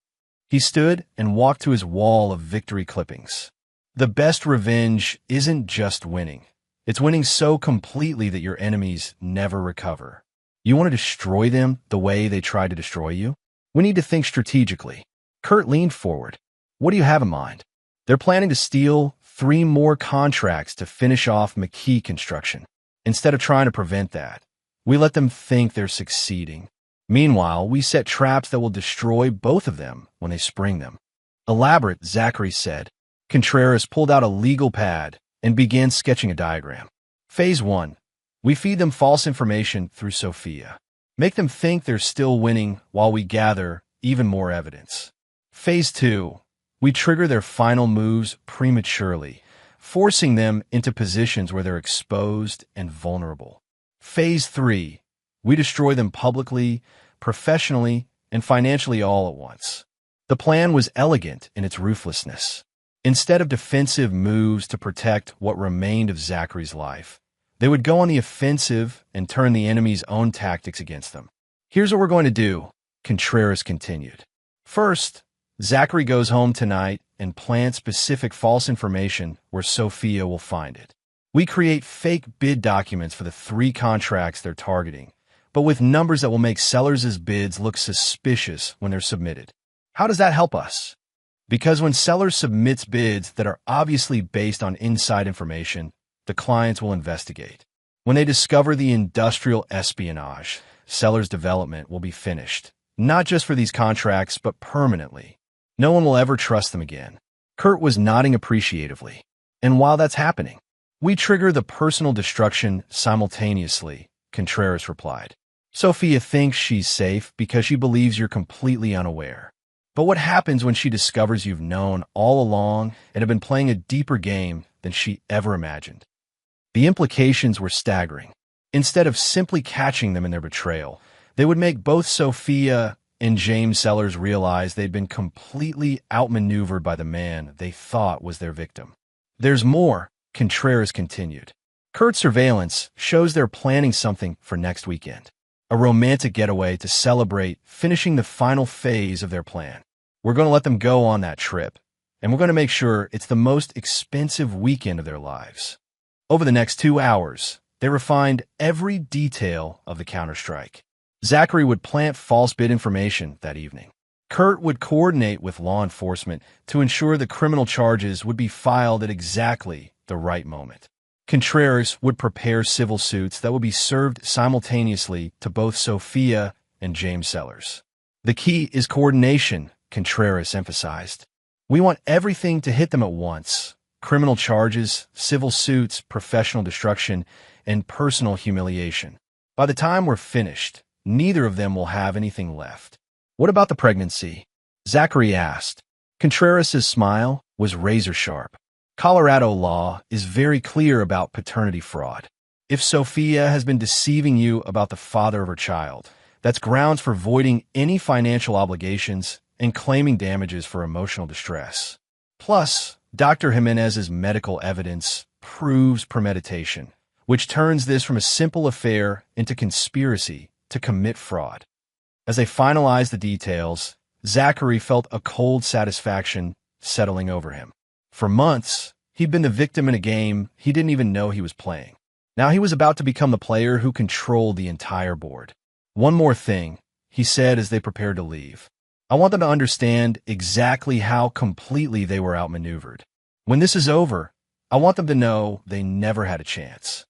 He stood and walked to his wall of victory clippings. "The best revenge isn't just winning. It's winning so completely that your enemies never recover. You want to destroy them the way they tried to destroy you? We need to think strategically." Kurt leaned forward. "What do you have in mind?" "They're planning to steal 3 more contracts to finish off McKee construction. Instead of trying to prevent that, we let them think they're succeeding. Meanwhile, we set traps that will destroy both of them when they spring them." "Elaborate," Zachary said. Contreras pulled out a legal pad and began sketching a diagram. "Phase 1. We feed them false information through Sophia. Make them think they're still winning while we gather even more evidence. Phase 2. We trigger their final moves prematurely, forcing them into positions where they're exposed and vulnerable. Phase 3. We destroy them publicly, professionally, and financially all at once." The plan was elegant in its ruthlessness. Instead of defensive moves to protect what remained of Zachary's life, they would go on the offensive and turn the enemy's own tactics against them. "Here's what we're going to do," Contreras continued. "First, Zachary goes home tonight and plants specific false information where Sophia will find it. We create fake bid documents for the 3 contracts they're targeting, but with numbers that will make Sellers' bids look suspicious when they're submitted. How does that help us? Because when Sellers submits bids that are obviously based on inside information, the clients will investigate. When they discover the industrial espionage, Sellers Development will be finished, not just for these contracts, but permanently. No one will ever trust them again." Kurt was nodding appreciatively. "And while that's happening, we trigger the personal destruction simultaneously," Contreras replied. "Sophia thinks she's safe because she believes you're completely unaware. But what happens when she discovers you've known all along and have been playing a deeper game than she ever imagined?" The implications were staggering. Instead of simply catching them in their betrayal, they would make both Sophia and James Sellers realize they'd been completely outmaneuvered by the man they thought was their victim. "There's more," Contreras continued. "Kurt's surveillance shows they're planning something for next weekend. A romantic getaway to celebrate finishing the final phase of their plan. We're going to let them go on that trip, and we're going to make sure it's the most expensive weekend of their lives." Over the next 2 hours, they refined every detail of the counterstrike. Zachary would plant false bid information that evening. Kurt would coordinate with law enforcement to ensure the criminal charges would be filed at exactly the right moment. Contreras would prepare civil suits that would be served simultaneously to both Sophia and James Sellers. "The key is coordination," Contreras emphasized. "We want everything to hit them at once: criminal charges, civil suits, professional destruction, and personal humiliation. By the time we're finished, neither of them will have anything left." "What about the pregnancy?" Zachary asked. Contreras' smile was razor-sharp. "Colorado law is very clear about paternity fraud. If Sophia has been deceiving you about the father of her child, that's grounds for voiding any financial obligations and claiming damages for emotional distress. Plus, Dr. Jimenez's medical evidence proves premeditation, which turns this from a simple affair into conspiracy to commit fraud. As they finalized the details, Zachary felt a cold satisfaction settling over him. For months, he'd been the victim in a game he didn't even know he was playing. Now he was about to become the player who controlled the entire board. One more thing, he said as they prepared to leave. I want them to understand exactly how completely they were outmaneuvered. When this is over, I want them to know they never had a chance.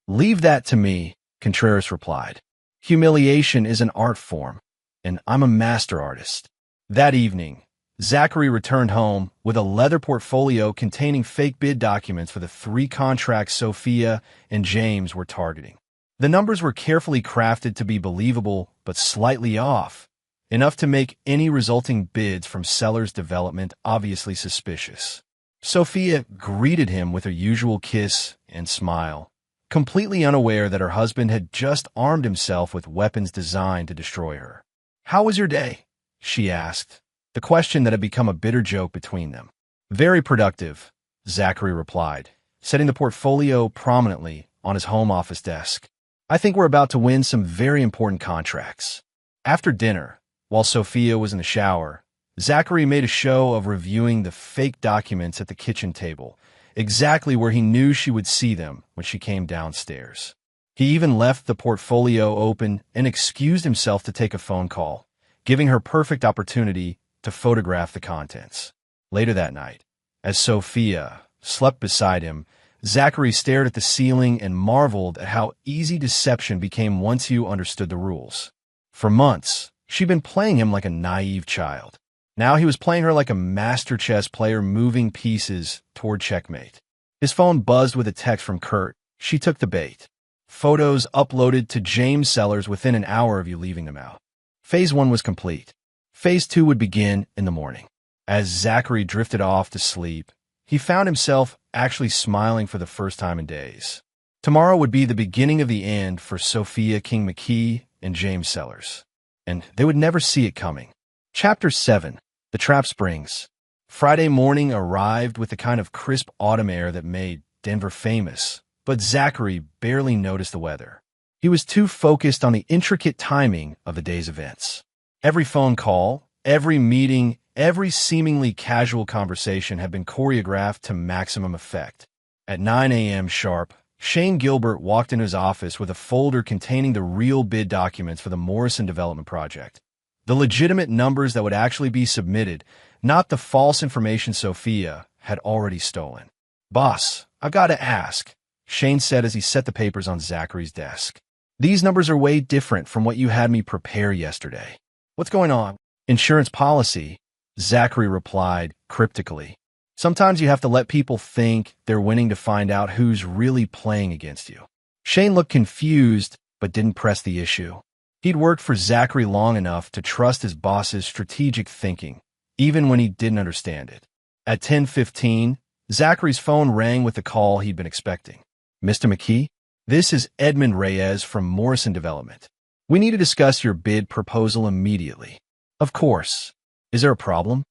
Leave that to me, Contreras replied. Humiliation is an art form, and I'm a master artist. That evening, Zachary returned home with a leather portfolio containing fake bid documents for the 3 contracts Sophia and James were targeting. The numbers were carefully crafted to be believable but slightly off, enough to make any resulting bids from sellers' development obviously suspicious. Sophia greeted him with her usual kiss and smile, completely unaware that her husband had just armed himself with weapons designed to destroy her. "How was your day?" she asked, the question that had become a bitter joke between them. "Very productive," Zachary replied, setting the portfolio prominently on his home office desk. "I think we're about to win some very important contracts." After dinner, while Sophia was in the shower, Zachary made a show of reviewing the fake documents at the kitchen table, exactly where he knew she would see them when she came downstairs. He even left the portfolio open and excused himself to take a phone call, giving her perfect opportunity to photograph the contents. Later that night, as Sophia slept beside him, Zachary stared at the ceiling and marveled at how easy deception became once you understood the rules. For months, she'd been playing him like a naive child. Now he was playing her like a master chess player moving pieces toward checkmate. His phone buzzed with a text from Kurt. She took the bait. Photos uploaded to James Sellers within an hour of you leaving them out. Phase 1 was complete. Phase 2 would begin in the morning. As Zachary drifted off to sleep, he found himself actually smiling for the first time in days. Tomorrow would be the beginning of the end for Sophia King McKee and James Sellers. And they would never see it coming. Chapter 7. The Trap Springs. Friday morning arrived with the kind of crisp autumn air that made Denver famous, but Zachary barely noticed the weather. He was too focused on the intricate timing of the day's events. Every phone call, every meeting, every seemingly casual conversation had been choreographed to maximum effect. At 9 a.m. sharp, Shane Gilbert walked into his office with a folder containing the real bid documents for the Morrison development project. The legitimate numbers that would actually be submitted, not the false information Sophia had already stolen. "Boss, I've got to ask," Shane said as he set the papers on Zachary's desk. "These numbers are way different from what you had me prepare yesterday. What's going on?" "Insurance policy," Zachary replied cryptically. "Sometimes you have to let people think they're winning to find out who's really playing against you." Shane looked confused, but didn't press the issue. He'd worked for Zachary long enough to trust his boss's strategic thinking, even when he didn't understand it. At 10:15, Zachary's phone rang with the call he'd been expecting. "Mr. McKee, this is Edmund Reyes from Morrison Development. We need to discuss your bid proposal immediately." "Of course. Is there a problem?"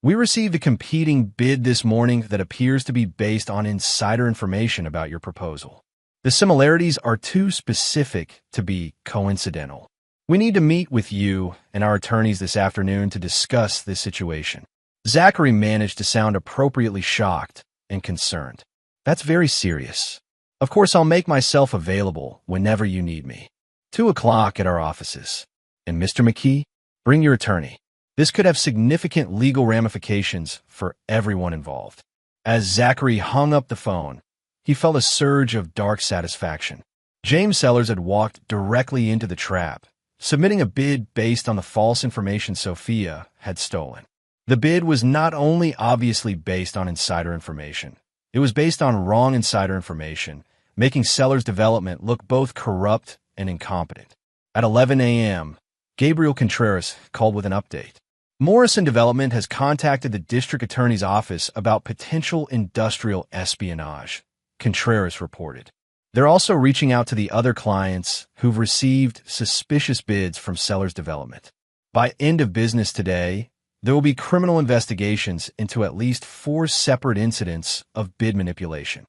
"We received a competing bid this morning that appears to be based on insider information about your proposal. The similarities are too specific to be coincidental. We need to meet with you and our attorneys this afternoon to discuss this situation." Zachary managed to sound appropriately shocked and concerned. "That's very serious. Of course, I'll make myself available whenever you need me. 2 o'clock at our offices. And Mr. McKee, bring your attorney. This could have significant legal ramifications for everyone involved." As Zachary hung up the phone, he felt a surge of dark satisfaction. James Sellers had walked directly into the trap, submitting a bid based on the false information Sophia had stolen. The bid was not only obviously based on insider information, it was based on wrong insider information, making Sellers' development look both corrupt and incompetent. At 11 a.m., Gabriel Contreras called with an update. "Morrison Development has contacted the district attorney's office about potential industrial espionage," Contreras reported. "They're also reaching out to the other clients who've received suspicious bids from Sellers Development. By end of business today, There will be criminal investigations into at least 4 separate incidents of bid manipulation.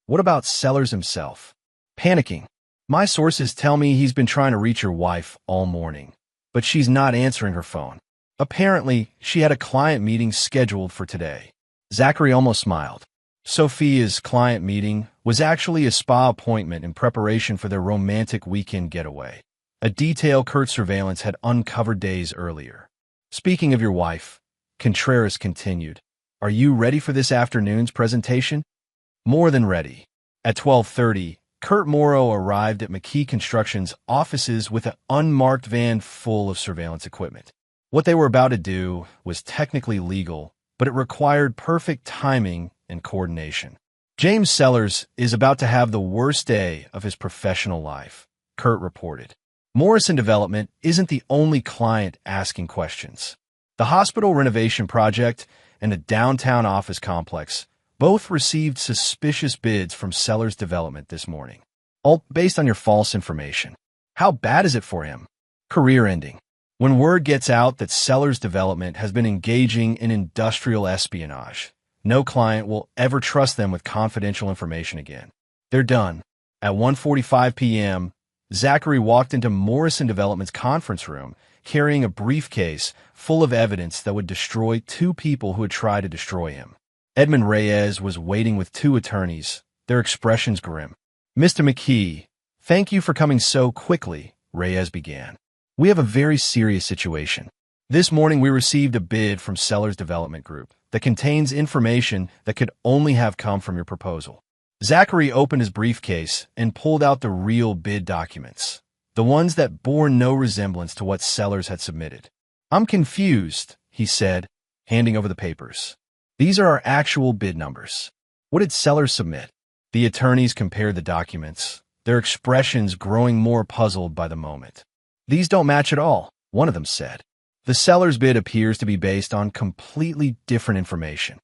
What about Sellers himself? Panicking. My sources tell me he's been trying to reach your wife all morning, but she's not answering her phone. Apparently, she had a client meeting scheduled for today. Zachary almost smiled. Sophia's client meeting was actually a spa appointment in preparation for their romantic weekend getaway, a detail Kurt's surveillance had uncovered days earlier. Speaking of your wife, Contreras continued, are you ready for this afternoon's presentation? More than ready. At 12:30, Kurt Morrow arrived at McKee Construction's offices with an unmarked van full of surveillance equipment. What they were about to do was technically legal, but it required perfect timing and coordination. James Sellers is about to have the worst day of his professional life, Kurt reported. Morrison Development isn't the only client asking questions. The hospital renovation project and the downtown office complex both received suspicious bids from Sellers Development this morning, all based on your false information. How bad is it for him? Career ending. When word gets out that Sellers Development has been engaging in industrial espionage, no client will ever trust them with confidential information again. They're done. At 1:45 p.m., Zachary walked into Morrison Development's conference room carrying a briefcase full of evidence that would destroy 2 people who had tried to destroy him. Edmund Reyes was waiting with 2 attorneys, their expressions grim. Mr. McKee, thank you for coming so quickly, Reyes began. We have a very serious situation. This morning we received a bid from Sellers Development Group that contains information that could only have come from your proposal. Zachary opened his briefcase and pulled out the real bid documents, the ones that bore no resemblance to what Sellers had submitted. I'm confused, he said, handing over the papers. These are our actual bid numbers. What did Sellers submit? The attorneys compared the documents, their expressions growing more puzzled by the moment. These don't match at all, one of them said. The Sellers bid appears to be based on completely different information.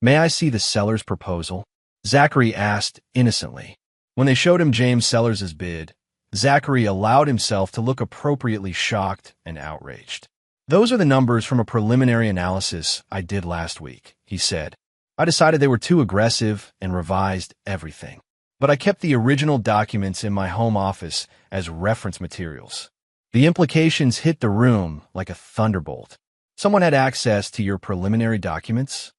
May I see the Sellers proposal? Zachary asked innocently. When they showed him James Sellers' bid, Zachary allowed himself to look appropriately shocked and outraged. Those are the numbers from a preliminary analysis I did last week, he said. I decided they were too aggressive and revised everything. But I kept the original documents in my home office as reference materials. The implications hit the room like a thunderbolt. Someone had access to your preliminary documents?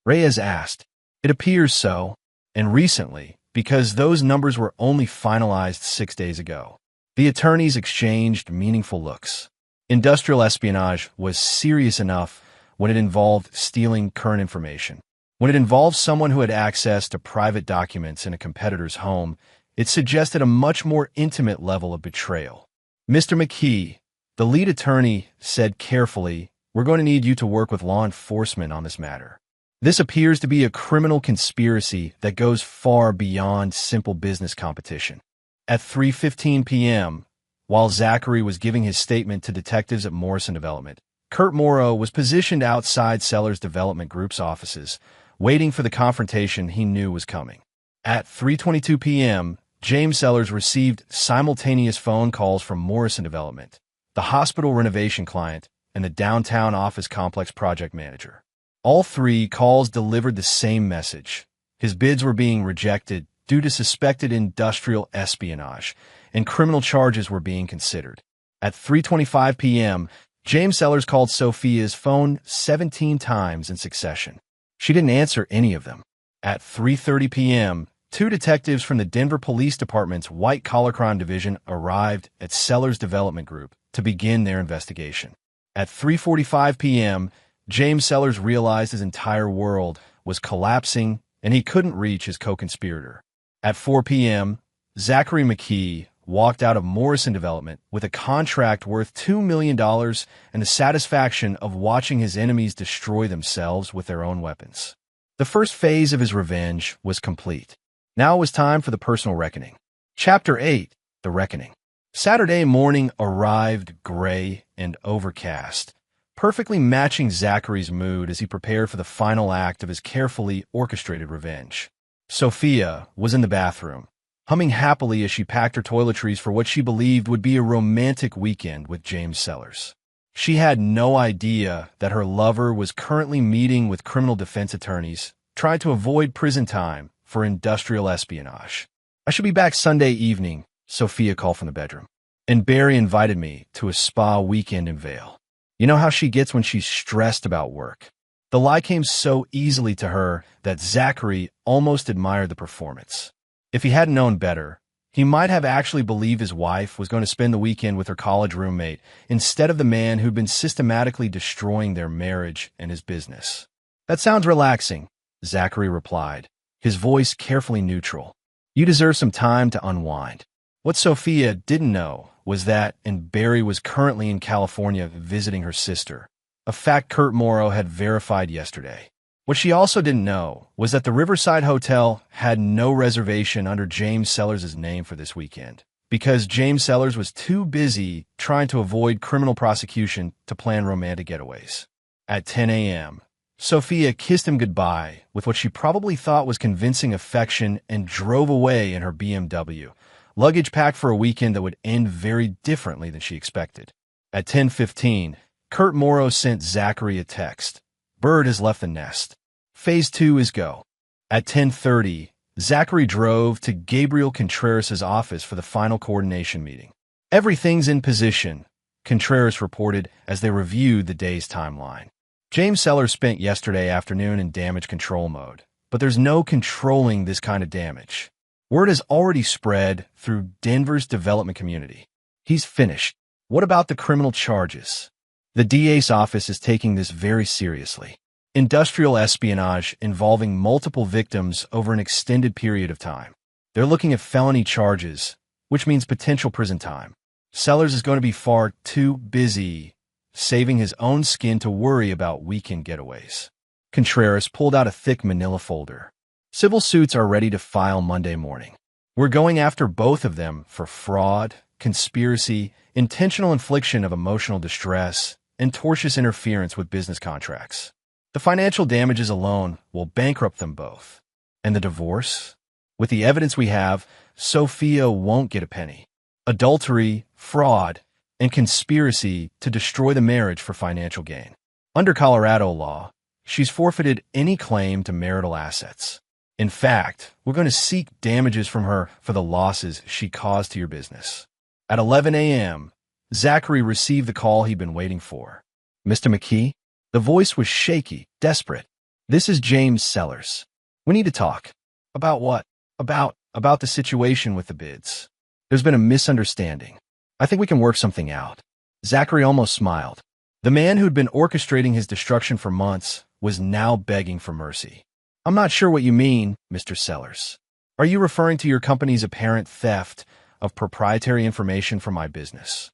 Reyes asked. It appears so, and recently, because those numbers were only finalized 6 days ago. The attorneys exchanged meaningful looks. Industrial espionage was serious enough when it involved stealing current information. When it involved someone who had access to private documents in a competitor's home, it suggested a much more intimate level of betrayal. Mr. McKee, the lead attorney, said carefully, we're going to need you to work with law enforcement on this matter. This appears to be a criminal conspiracy that goes far beyond simple business competition. At 3:15 p.m., while Zachary was giving his statement to detectives at Morrison Development, Kurt Morrow was positioned outside Sellers Development Group's offices, waiting for the confrontation he knew was coming. At 3:22 p.m., James Sellers received simultaneous phone calls from Morrison Development, the hospital renovation client, and the downtown office complex project manager. All 3 calls delivered the same message. His bids were being rejected due to suspected industrial espionage, and criminal charges were being considered. At 3:25 p.m., James Sellers called Sophia's phone 17 times in succession. She didn't answer any of them. At 3:30 p.m., 2 detectives from the Denver Police Department's white-collar crime division arrived at Sellers Development Group to begin their investigation. At 3:45 p.m., James Sellers realized his entire world was collapsing and he couldn't reach his co-conspirator. At 4 p.m., Zachary McKee walked out of Morrison Development with a contract worth $2 million and the satisfaction of watching his enemies destroy themselves with their own weapons. The first phase of his revenge was complete. Now it was time for the personal reckoning. Chapter 8, The Reckoning. Saturday morning arrived gray and overcast, perfectly matching Zachary's mood as he prepared for the final act of his carefully orchestrated revenge. Sophia was in the bathroom, humming happily as she packed her toiletries for what she believed would be a romantic weekend with James Sellers. She had no idea that her lover was currently meeting with criminal defense attorneys, trying to avoid prison time for industrial espionage. "I should be back Sunday evening," Sophia called from the bedroom. "And Barry invited me to a spa weekend in Vail. You know how she gets when she's stressed about work." The lie came so easily to her that Zachary almost admired the performance. If he hadn't known better, he might have actually believed his wife was going to spend the weekend with her college roommate instead of the man who'd been systematically destroying their marriage and his business. "That sounds relaxing," Zachary replied, his voice carefully neutral. "You deserve some time to unwind." What Sophia didn't know was that Barry was currently in California visiting her sister, a fact Kurt Morrow had verified yesterday. What she also didn't know was that the Riverside Hotel had no reservation under James Sellers' name for this weekend, because James Sellers was too busy trying to avoid criminal prosecution to plan romantic getaways. At 10 a.m., Sophia kissed him goodbye with what she probably thought was convincing affection and drove away in her BMW, luggage packed for a weekend that would end very differently than she expected. At 10:15, Kurt Morrow sent Zachary a text. "Bird has left the nest. Phase 2 is go." At 10:30, Zachary drove to Gabriel Contreras' office for the final coordination meeting. "Everything's in position," Contreras reported as they reviewed the day's timeline. "James Sellers spent yesterday afternoon in damage control mode, but there's no controlling this kind of damage. Word has already spread through Denver's development community. He's finished. What about the criminal charges? The DA's office is taking this very seriously. Industrial espionage involving multiple victims over an extended period of time. They're looking at felony charges, which means potential prison time. Sellers is going to be far too busy saving his own skin to worry about weekend getaways." Contreras pulled out a thick manila folder. "Civil suits are ready to file Monday morning. We're going after both of them for fraud, conspiracy, intentional infliction of emotional distress, and tortious interference with business contracts. The financial damages alone will bankrupt them both. And the divorce? With the evidence we have, Sophia won't get a penny. Adultery, fraud, and conspiracy to destroy the marriage for financial gain. Under Colorado law, she's forfeited any claim to marital assets. In fact, we're going to seek damages from her for the losses she caused to your business." At 11 a.m., Zachary received the call he'd been waiting for. "Mr. McKee?" The voice was shaky, desperate. "This is James Sellers. We need to talk." "About what?" About the situation with the bids. There's been a misunderstanding. I think we can work something out." Zachary almost smiled. The man who'd been orchestrating his destruction for months was now begging for mercy. "I'm not sure what you mean, Mr. Sellers. Are you referring to your company's apparent theft of proprietary information from my business?"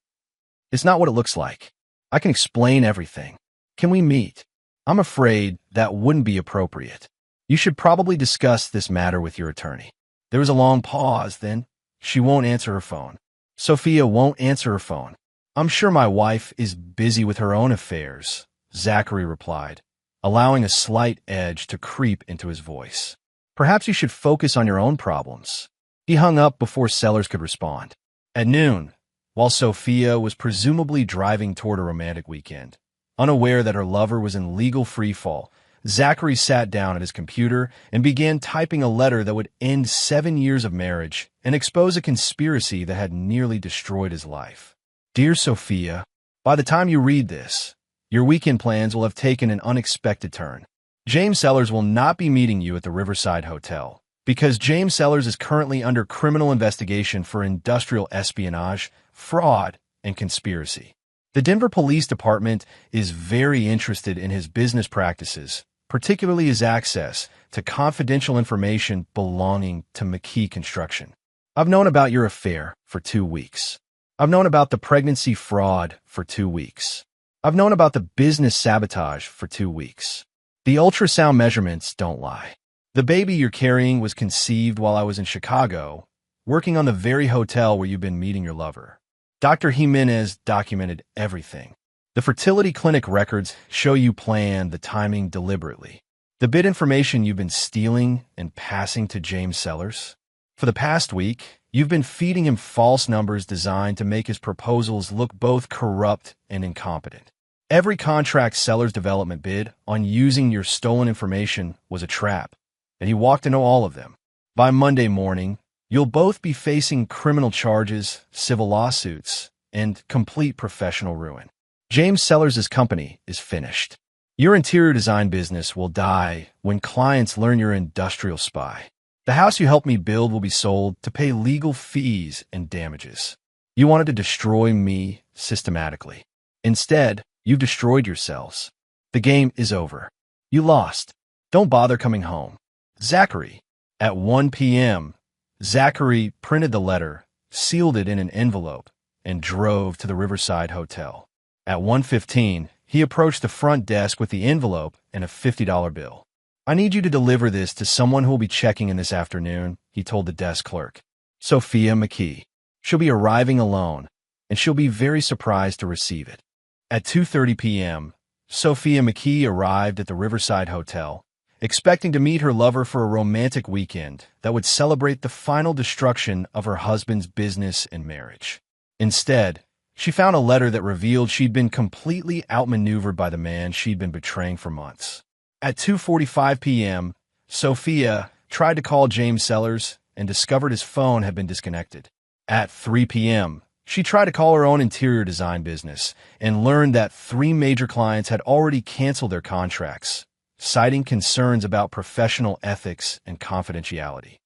"It's not what it looks like. I can explain everything. Can we meet?" "I'm afraid that wouldn't be appropriate. You should probably discuss this matter with your attorney." There was a long pause, then, "She won't answer her phone." "Sophia won't answer her phone. I'm sure my wife is busy with her own affairs," Zachary replied, allowing a slight edge to creep into his voice. "Perhaps you should focus on your own problems." He hung up before Sellers could respond. At noon, while Sophia was presumably driving toward a romantic weekend, unaware that her lover was in legal freefall, Zachary sat down at his computer and began typing a letter that would end 7 years of marriage and expose a conspiracy that had nearly destroyed his life. "Dear Sophia, by the time you read this, your weekend plans will have taken an unexpected turn. James Sellers will not be meeting you at the Riverside Hotel because James Sellers is currently under criminal investigation for industrial espionage, fraud, and conspiracy. The Denver Police Department is very interested in his business practices, particularly his access to confidential information belonging to McKee Construction. I've known about your affair for 2 weeks. I've known about the pregnancy fraud for 2 weeks. I've known about the business sabotage for 2 weeks. The ultrasound measurements don't lie. The baby you're carrying was conceived while I was in Chicago, working on the very hotel where you've been meeting your lover. Dr. Jimenez documented everything. The fertility clinic records show you planned the timing deliberately. The bid information you've been stealing and passing to James Sellers. For the past week, You've been feeding him false numbers designed to make his proposals look both corrupt and incompetent. Every contract seller's development bid on using your stolen information was a trap, and he walked into all of them. By Monday morning, you'll both be facing criminal charges, civil lawsuits, and complete professional ruin. James Sellers' company is finished. Your interior design business will die when clients learn you're an industrial spy. The house you helped me build will be sold to pay legal fees and damages. You wanted to destroy me systematically. Instead, you've destroyed yourselves. The game is over. You lost. Don't bother coming home. Zachary. At 1 p.m., Zachary printed the letter, sealed it in an envelope, and drove to the Riverside Hotel. At 1:15, he approached the front desk with the envelope and a $50 bill. "I need you to deliver this to someone who will be checking in this afternoon," he told the desk clerk. "Sophia McKee. She'll be arriving alone, and she'll be very surprised to receive it." At 2:30 p.m., Sophia McKee arrived at the Riverside Hotel, expecting to meet her lover for a romantic weekend that would celebrate the final destruction of her husband's business and marriage. Instead, she found a letter that revealed she'd been completely outmaneuvered by the man she'd been betraying for months. At 2:45 p.m., Sophia tried to call James Sellers and discovered his phone had been disconnected. At 3 p.m., she tried to call her own interior design business and learned that 3 major clients had already canceled their contracts, citing concerns about professional ethics and confidentiality.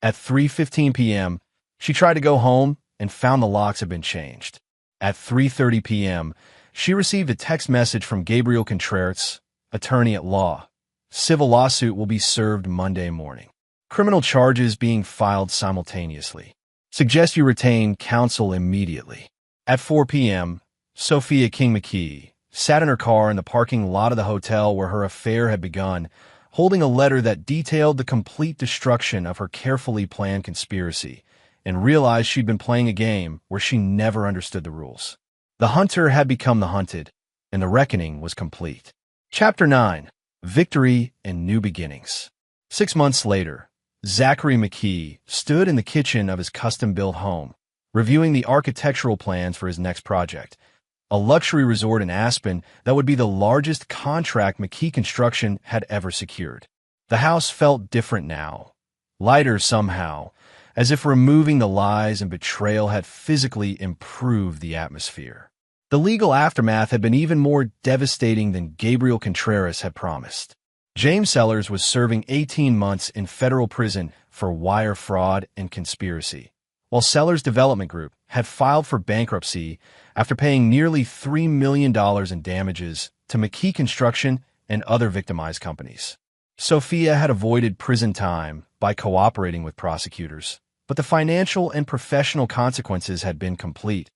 At 3:15 p.m., she tried to go home and found the locks had been changed. At 3:30 p.m., she received a text message from Gabriel Contreras, attorney at law. Civil lawsuit will be served Monday morning. Criminal charges being filed simultaneously. Suggest you retain counsel immediately. At 4 p.m., Sophia King McKee sat in her car in the parking lot of the hotel where her affair had begun, holding a letter that detailed the complete destruction of her carefully planned conspiracy, and realized she'd been playing a game where she never understood the rules. The hunter had become the hunted, and the reckoning was complete. Chapter 9. Victory and New Beginnings. 6 months later, Zachary McKee stood in the kitchen of his custom-built home, reviewing the architectural plans for his next project, a luxury resort in Aspen that would be the largest contract McKee Construction had ever secured. The house felt different now, lighter somehow, as if removing the lies and betrayal had physically improved the atmosphere. The legal aftermath had been even more devastating than Gabriel Contreras had promised. James Sellers was serving 18 months in federal prison for wire fraud and conspiracy, while Sellers Development Group had filed for bankruptcy after paying nearly $3 million in damages to McKee Construction and other victimized companies. Sophia had avoided prison time by cooperating with prosecutors, but the financial and professional consequences had been complete.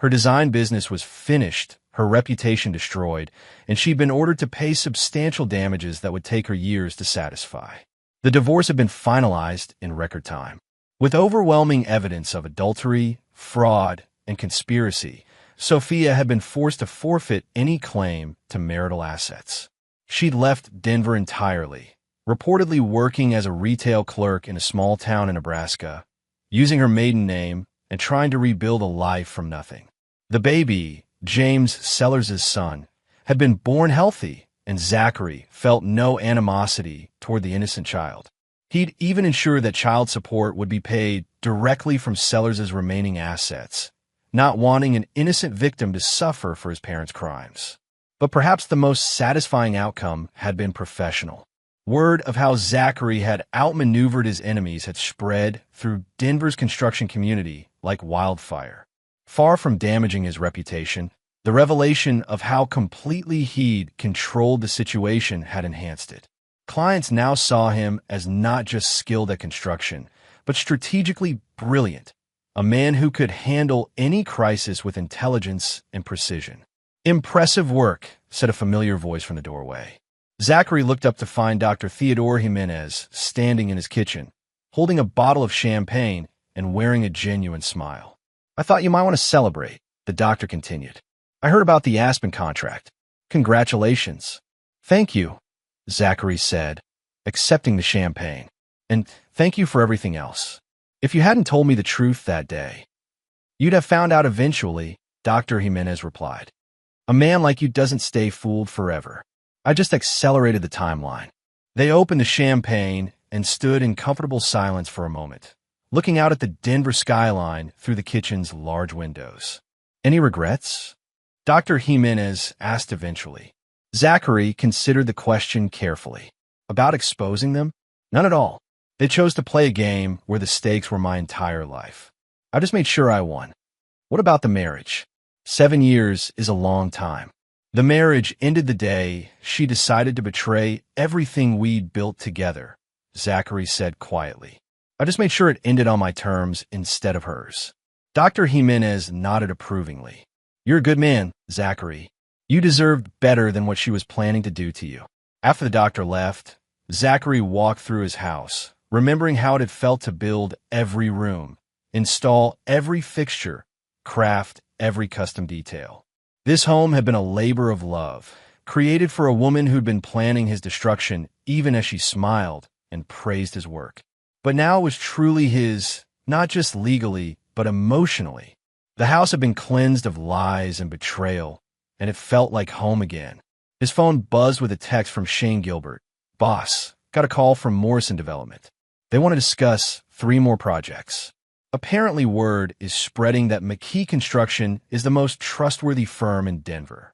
Her design business was finished, her reputation destroyed, and she'd been ordered to pay substantial damages that would take her years to satisfy. The divorce had been finalized in record time. With overwhelming evidence of adultery, fraud, and conspiracy, Sophia had been forced to forfeit any claim to marital assets. She'd left Denver entirely, reportedly working as a retail clerk in a small town in Nebraska, using her maiden name and trying to rebuild a life from nothing. The baby, James Sellers' son, had been born healthy, and Zachary felt no animosity toward the innocent child. He'd even ensured that child support would be paid directly from Sellers' remaining assets, not wanting an innocent victim to suffer for his parents' crimes. But perhaps the most satisfying outcome had been professional. Word of how Zachary had outmaneuvered his enemies had spread through Denver's construction community like wildfire. Far from damaging his reputation, the revelation of how completely he'd controlled the situation had enhanced it. Clients now saw him as not just skilled at construction, but strategically brilliant, a man who could handle any crisis with intelligence and precision. "Impressive work," said a familiar voice from the doorway. Zachary looked up to find Dr. Theodore Jimenez standing in his kitchen, holding a bottle of champagne and wearing a genuine smile. "I thought you might want to celebrate," the doctor continued. "I heard about the Aspen contract. Congratulations." "Thank you," Zachary said, accepting the champagne. "And thank you for everything else." If you hadn't told me the truth that day, you'd have found out eventually, Dr. Jimenez replied. A man like you doesn't stay fooled forever. I just accelerated the timeline. They opened the champagne and stood in comfortable silence for a moment, looking out at the Denver skyline through the kitchen's large windows. Any regrets? Dr. Jimenez asked eventually. Zachary considered the question carefully. About exposing them? None at all. They chose to play a game where the stakes were my entire life. I just made sure I won. What about the marriage? 7 years is a long time. The marriage ended the day she decided to betray everything we'd built together, Zachary said quietly. I just made sure it ended on my terms instead of hers. Dr. Jimenez nodded approvingly. You're a good man, Zachary. You deserved better than what she was planning to do to you. After the doctor left, Zachary walked through his house, remembering how it had felt to build every room, install every fixture, craft every custom detail. This home had been a labor of love, created for a woman who'd been planning his destruction even as she smiled and praised his work. But now it was truly his, not just legally, but emotionally. The house had been cleansed of lies and betrayal, and it felt like home again. His phone buzzed with a text from Shane Gilbert. Boss, got a call from Morrison Development. They want to discuss 3 more projects. Apparently word is spreading that McKee Construction is the most trustworthy firm in Denver.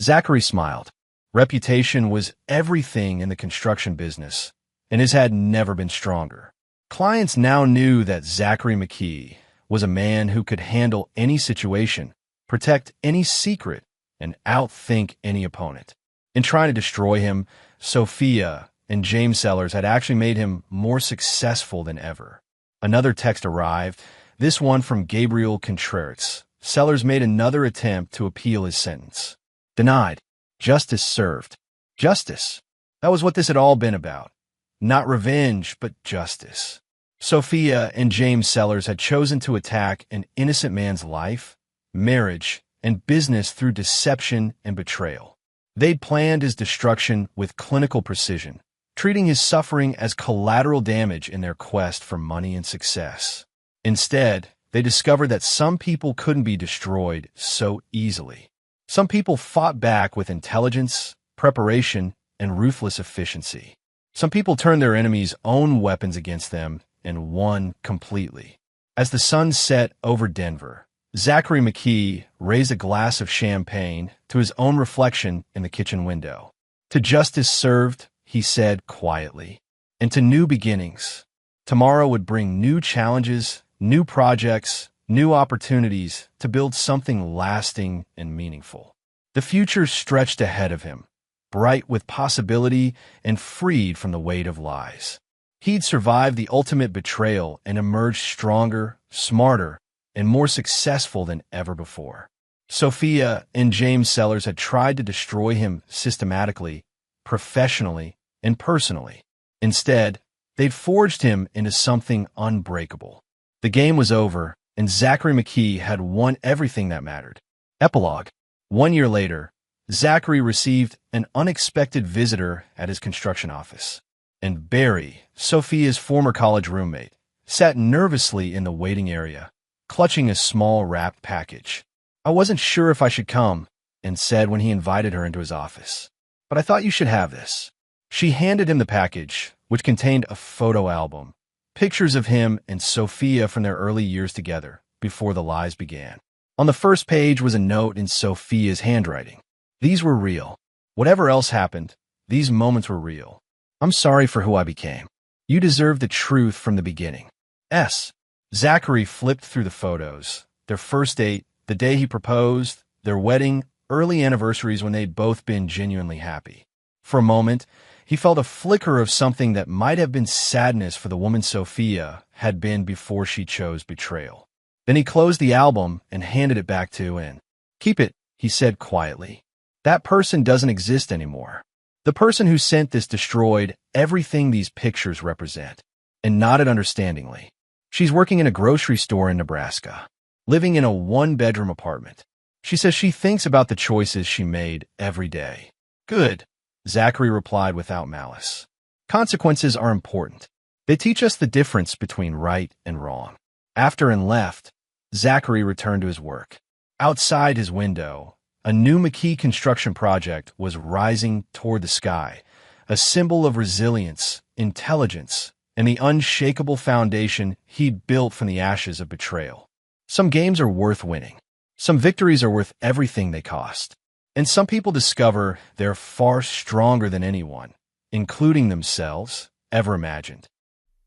Zachary smiled. Reputation was everything in the construction business, and his had never been stronger. Clients now knew that Zachary McKee was a man who could handle any situation, protect any secret, and outthink any opponent. In trying to destroy him, Sophia and James Sellers had actually made him more successful than ever. Another text arrived, this one from Gabriel Contreras. Sellers made another attempt to appeal his sentence. Denied. Justice served. Justice. That was what this had all been about. Not revenge, but justice. Sophia and James Sellers had chosen to attack an innocent man's life, marriage, and business through deception and betrayal. They'd planned his destruction with clinical precision, treating his suffering as collateral damage in their quest for money and success. Instead, they discovered that some people couldn't be destroyed so easily. Some people fought back with intelligence, preparation, and ruthless efficiency. Some people turned their enemies' own weapons against them and won completely. As the sun set over Denver, Zachary McKee raised a glass of champagne to his own reflection in the kitchen window. To justice served, he said quietly, and to new beginnings. Tomorrow would bring new challenges, new projects, new opportunities to build something lasting and meaningful. The future stretched ahead of him, bright with possibility and freed from the weight of lies. He'd survived the ultimate betrayal and emerged stronger, smarter, and more successful than ever before. Sophia and James Sellers had tried to destroy him systematically, professionally, and personally. Instead, they'd forged him into something unbreakable. The game was over, and Zachary McKee had won everything that mattered. Epilogue. 1 year later, Zachary received an unexpected visitor at his construction office. And Barry, Sophia's former college roommate, sat nervously in the waiting area, clutching a small wrapped package. I wasn't sure if I should come, and said when he invited her into his office. But I thought you should have this. She handed him the package, which contained a photo album, pictures of him and Sophia from their early years together, before the lies began. On the first page was a note in Sophia's handwriting. These were real. Whatever else happened, these moments were real. I'm sorry for who I became. You deserve the truth from the beginning. S. Zachary flipped through the photos. Their first date, the day he proposed, their wedding, early anniversaries when they'd both been genuinely happy. For a moment, he felt a flicker of something that might have been sadness for the woman Sophia had been before she chose betrayal. Then he closed the album and handed it back to Anne. Keep it, he said quietly. That person doesn't exist anymore. The person who sent this destroyed everything these pictures represent, and nodded understandingly. She's working in a grocery store in Nebraska, living in a 1-bedroom apartment. She says she thinks about the choices she made every day. Good, Zachary replied without malice. Consequences are important. They teach us the difference between right and wrong. After and left, Zachary returned to his work. Outside his window, a new McKee construction project was rising toward the sky, a symbol of resilience, intelligence, and the unshakable foundation he'd built from the ashes of betrayal. Some games are worth winning. Some victories are worth everything they cost. And some people discover they're far stronger than anyone, including themselves, ever imagined.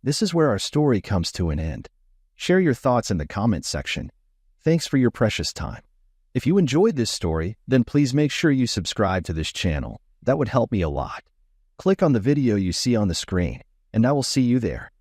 This is where our story comes to an end. Share your thoughts in the comments section. Thanks for your precious time. If you enjoyed this story, then please make sure you subscribe to this channel. That would help me a lot. Click on the video you see on the screen, and I will see you there.